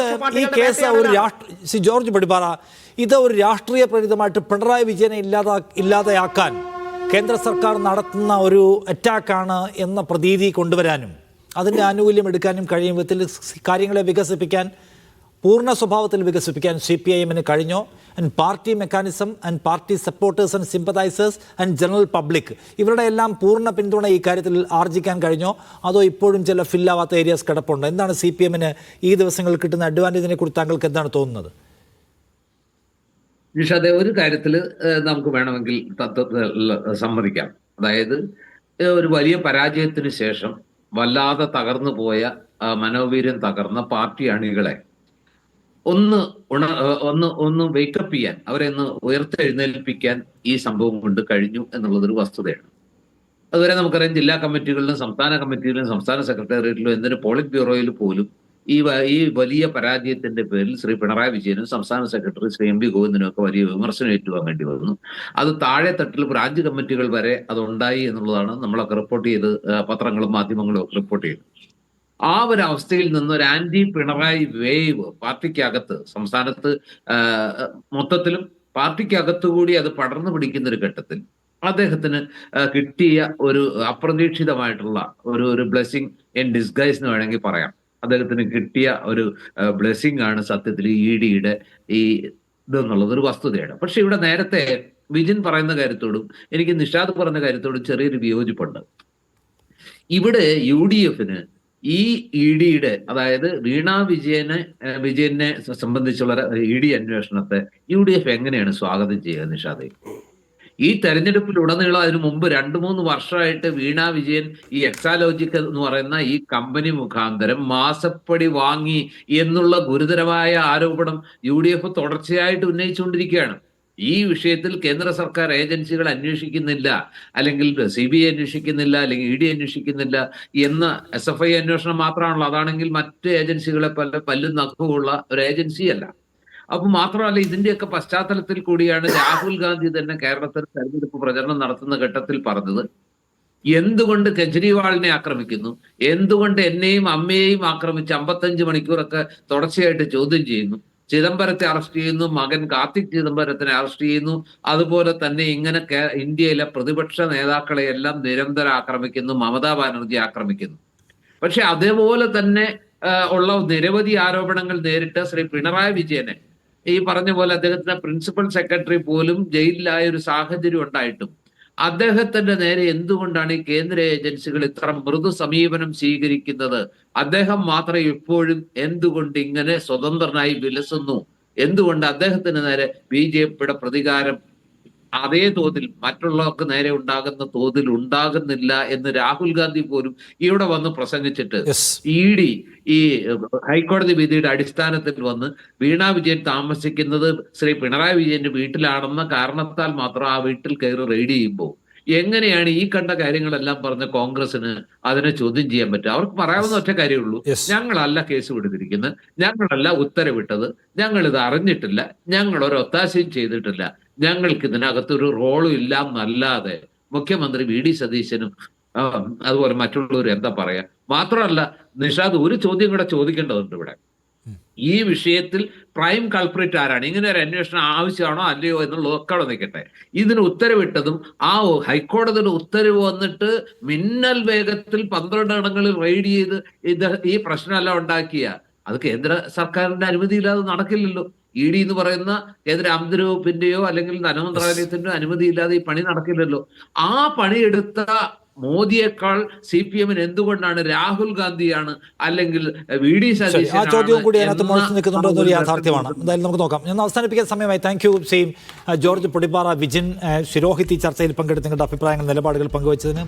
പൊടിപ്പാറ, ഇത് ഒരു രാഷ്ട്രീയ പ്രേരിതമായിട്ട് പിണറായി വിജയനെ ഇല്ലാതെയാക്കാൻ കേന്ദ്ര സർക്കാർ നടത്തുന്ന ഒരു അറ്റാക്കാണ് എന്ന പ്രതീതി കൊണ്ടുവരാനും അതിൻ്റെ ആനുകൂല്യം എടുക്കാനും കഴിയും വിധത്തിൽ കാര്യങ്ങളെ വികസിപ്പിക്കാൻ, പൂർണ്ണ സ്വഭാവത്തിൽ വികസിപ്പിക്കാൻ CPIM-ന് കഴിഞ്ഞോ? And party mechanism and party supporters and sympathisers and general public ഇവരുടെ എല്ലാം പൂർണ്ണ പിന്തുണ ഈ കാര്യത്തിൽ ആർജിക്കാൻ കഴിഞ്ഞോ? അതോ ഇപ്പോഴും ചില ഫില്ലാവാത്ത ഏരിയാസ് കിടപ്പുണ്ടോ? എന്താണ് CPM-ന് ഈ ദിവസങ്ങളിൽ കിട്ടുന്ന അഡ്വാൻറ്റേജിനെ കുറിച്ച് താങ്കൾക്ക് എന്താണ് തോന്നുന്നത്? നിഷാദേ, ഒരു കാര്യത്തിൽ നമുക്ക് വേണമെങ്കിൽ സമ്മതിക്കാം. അതായത് ഒരു വലിയ പരാജയത്തിന് ശേഷം വല്ലാതെ തകർന്നു പോയ, മനോവീര്യം തകർന്ന പാർട്ടി അണികളെ ഒന്ന് വേക്കപ്പ് ചെയ്യാൻ, അവരെ ഒന്ന് ഉയർത്തെഴുന്നേൽപ്പിക്കാൻ ഈ സംഭവം കൊണ്ട് കഴിഞ്ഞു എന്നുള്ളതൊരു വസ്തുതയാണ്. അതുവരെ നമുക്കറിയാം, ജില്ലാ കമ്മിറ്റികളിലും സംസ്ഥാന കമ്മിറ്റികളിലും സംസ്ഥാന സെക്രട്ടേറിയറ്റിലും എന്തിന് പോളിറ്റ് ബ്യൂറോയിൽ പോലും ഈ വലിയ പരാജയത്തിന്റെ പേരിൽ ശ്രീ പിണറായി വിജയനും സംസ്ഥാന സെക്രട്ടറി ശ്രീ MV ഗോവിന്ദനും ഒക്കെ വലിയ വിമർശനം ഏറ്റുവാങ്ങേണ്ടി വന്നു. അത് താഴെ തട്ടിൽ ബ്രാഞ്ച് കമ്മിറ്റികൾ വരെ അതുണ്ടായി എന്നുള്ളതാണ് നമ്മളൊക്കെ റിപ്പോർട്ട് ചെയ്ത്, പത്രങ്ങളും മാധ്യമങ്ങളും ഒക്കെ റിപ്പോർട്ട് ചെയ്തു. ആ ഒരു അവസ്ഥയിൽ നിന്ന് ഒരു ആന്റി പിണറായി വേവ് പാർട്ടിക്കകത്ത്, സംസ്ഥാനത്ത് മൊത്തത്തിലും പാർട്ടിക്കകത്തു കൂടി അത് പടർന്നു പിടിക്കുന്ന ഒരു ഘട്ടത്തിൽ അദ്ദേഹത്തിന് കിട്ടിയ ഒരു അപ്രതീക്ഷിതമായിട്ടുള്ള ഒരു ബ്ലെസ്സിങ് ഇൻ ഡിസ്ഗൈസ് എന്ന് വേണമെങ്കിൽ പറയാം. അദ്ദേഹത്തിന് കിട്ടിയ ഒരു ബ്ലെസ്സിങ് ആണ് സത്യത്തിൽ ED-യുടെ ഈ ഇതെന്നുള്ളത് ഒരു വസ്തുതയാണ്. പക്ഷെ ഇവിടെ നേരത്തെ വിജിൻ പറയുന്ന കാര്യത്തോടും എനിക്ക് നിഷാദ് പറഞ്ഞ കാര്യത്തോടും ചെറിയൊരു വിയോജിപ്പുണ്ട്. ഇവിടെ UDF-ന് ഈ ED-യുടെ, അതായത് വീണ വിജയനെ സംബന്ധിച്ചുള്ള ED അന്വേഷണത്തെ UDF എങ്ങനെയാണ് സ്വാഗതം ചെയ്യുക നിഷാദേ? ഈ തെരഞ്ഞെടുപ്പിലുടനീളം അതിനു മുമ്പ് 2-3 വർഷമായിട്ട് വീണ വിജയൻ ഈ എക്സാലോജിക് എന്ന് പറയുന്ന ഈ കമ്പനി മുഖാന്തരം മാസപ്പടി വാങ്ങി എന്നുള്ള ഗുരുതരമായ ആരോപണം UDF തുടർച്ചയായിട്ട് ഉന്നയിച്ചുകൊണ്ടിരിക്കുകയാണ്. ഈ വിഷയത്തിൽ കേന്ദ്ര സർക്കാർ ഏജൻസികൾ അന്വേഷിക്കുന്നില്ല, അല്ലെങ്കിൽ CBI അന്വേഷിക്കുന്നില്ല, അല്ലെങ്കിൽ ED അന്വേഷിക്കുന്നില്ല എന്ന SFI അന്വേഷണം മാത്രമാണല്ലോ. അതാണെങ്കിൽ മറ്റ് ഏജൻസികളെ പല്ലും നഖവുമുള്ള ഒരു ഏജൻസിയല്ല. അപ്പൊ മാത്രമല്ല, ഇതിന്റെയൊക്കെ പശ്ചാത്തലത്തിൽ കൂടിയാണ് രാഹുൽ ഗാന്ധി തന്നെ കേരളത്തിൽ തെരഞ്ഞെടുപ്പ് പ്രചരണം നടത്തുന്ന ഘട്ടത്തിൽ പറഞ്ഞത്, എന്തുകൊണ്ട് കെജ്രിവാളിനെ ആക്രമിക്കുന്നു, എന്തുകൊണ്ട് എന്നെയും അമ്മയെയും ആക്രമിച്ച് 55 മണിക്കൂറൊക്കെ തുടർച്ചയായിട്ട് ചോദ്യം ചെയ്യുന്നു, ചിദംബരത്തെ അറസ്റ്റ് ചെയ്യുന്നു, മകൻ കാർത്തിക് ചിദംബരത്തിനെ അറസ്റ്റ് ചെയ്യുന്നു, അതുപോലെ തന്നെ ഇങ്ങനെ ഇന്ത്യയിലെ പ്രതിപക്ഷ നേതാക്കളെയെല്ലാം നിരന്തരം ആക്രമിക്കുന്നു, മമതാ ബാനർജി ആക്രമിക്കുന്നു. പക്ഷെ അതേപോലെ തന്നെ ഉള്ള നിരവധി ആരോപണങ്ങൾ നേരിട്ട ശ്രീ പിണറായി വിജയനെ, ഈ പറഞ്ഞ പോലെ അദ്ദേഹത്തിന്റെ പ്രിൻസിപ്പൽ സെക്രട്ടറി പോലും ജയിലിലായ ഒരു സാഹചര്യം ഉണ്ടായിട്ടും അദ്ദേഹത്തിന്റെ നേരെ എന്തുകൊണ്ടാണ് ഈ കേന്ദ്ര ഏജൻസികൾ ഇത്ര മൃദു സമീപനം സ്വീകരിക്കുന്നത്? അദ്ദേഹം മാത്രം ഇപ്പോഴും എന്തുകൊണ്ട് ഇങ്ങനെ സ്വതന്ത്രനായി വിലസുന്നു? എന്തുകൊണ്ട് അദ്ദേഹത്തിന് നേരെ BJP-യുടെ പ്രതികാരം അതേ തോതിൽ മറ്റുള്ളവർക്ക് നേരെ ഉണ്ടാകുന്ന തോതിൽ ഉണ്ടാകുന്നില്ല എന്ന് രാഹുൽ ഗാന്ധി പോലും ഇവിടെ വന്ന് പ്രസംഗിച്ചിട്ട് ED ഈ ഹൈക്കോടതി വിധിയുടെ അടിസ്ഥാനത്തിൽ വന്ന് വീണ വിജയൻ താമസിക്കുന്നത് ശ്രീ പിണറായി വിജയന്റെ വീട്ടിലാണെന്ന കാരണത്താൽ മാത്രം ആ വീട്ടിൽ കയറി റെയ്ഡ് ചെയ്യുമ്പോൾ എങ്ങനെയാണ് ഈ കണ്ട കാര്യങ്ങളെല്ലാം പറഞ്ഞ കോൺഗ്രസിന് അതിനെ ചോദ്യം ചെയ്യാൻ പറ്റുക? അവർക്ക് പറയാവുന്ന ഒറ്റ കാര്യമുള്ളൂ, ഞങ്ങളല്ല കേസ് വിടുത്തിരിക്കുന്നത്, ഞങ്ങളല്ല ഉത്തരവിട്ടത്, ഞങ്ങൾ ഇത് അറിഞ്ഞിട്ടില്ല, ഞങ്ങൾ ഒരു ഒത്താശയും ചെയ്തിട്ടില്ല, ഞങ്ങൾക്ക് ഇതിനകത്തൊരു റോളും ഇല്ല എന്നല്ലാതെ മുഖ്യമന്ത്രി VD സതീശനും അതുപോലെ മറ്റുള്ളവർ എന്താ പറയാ? മാത്രമല്ല നിഷാദ്, ഒരു ചോദ്യം കൂടെ ചോദിക്കേണ്ടതുണ്ട് ഇവിടെ. ഈ വിഷയത്തിൽ പ്രൈം കൾപ്രിറ്റ് ആരാണ്, ഇങ്ങനെ ഒരു അന്വേഷണം ആവശ്യമാണോ അല്ലയോ എന്നുള്ളതൊക്കെ അവിടെ നിൽക്കട്ടെ. ഇതിന് ഉത്തരവിട്ടതും ആ ഹൈക്കോടതിയുടെ ഉത്തരവ് വന്നിട്ട് മിന്നൽ വേഗത്തിൽ 12 ഇടങ്ങളിൽ റെയ്ഡ് ചെയ്ത് ഈ പ്രശ്നമെല്ലാം ഉണ്ടാക്കിയ അത് കേന്ദ്ര സർക്കാരിന്റെ അനുമതിയില്ലാതെ നടക്കില്ലല്ലോ. ഇ ഡി എന്ന് പറയുന്ന കേന്ദ്ര ആഭ്യന്തര വകുപ്പിന്റെയോ അല്ലെങ്കിൽ ധനമന്ത്രാലയത്തിന്റെയോ അനുമതിയില്ലാതെ ഈ പണി നടക്കില്ലല്ലോ. ആ പണിയെടുത്ത മോദിയേക്കാൾ CPM എന്തുകൊണ്ടാണ് രാഹുൽ ഗാന്ധിയാണ് അല്ലെങ്കിൽ VD ആ ചോദ്യവും കൂടി അതിനകത്ത് മുഴച്ചു നിൽക്കുന്നുണ്ടോ എന്നൊരു യാഥാർത്ഥ്യമാണ്. എന്തായാലും നമുക്ക് നോക്കാം. ഞാൻ അവസാനിപ്പിക്കുന്ന സമയമായി thank you Sam George Podippara, Vijin Shirohit ഈ ചർച്ചയിൽ പങ്കെടുത്ത് നിങ്ങളുടെ അഭിപ്രായങ്ങൾ നിലപാടുകൾ പങ്കുവച്ചതിന്.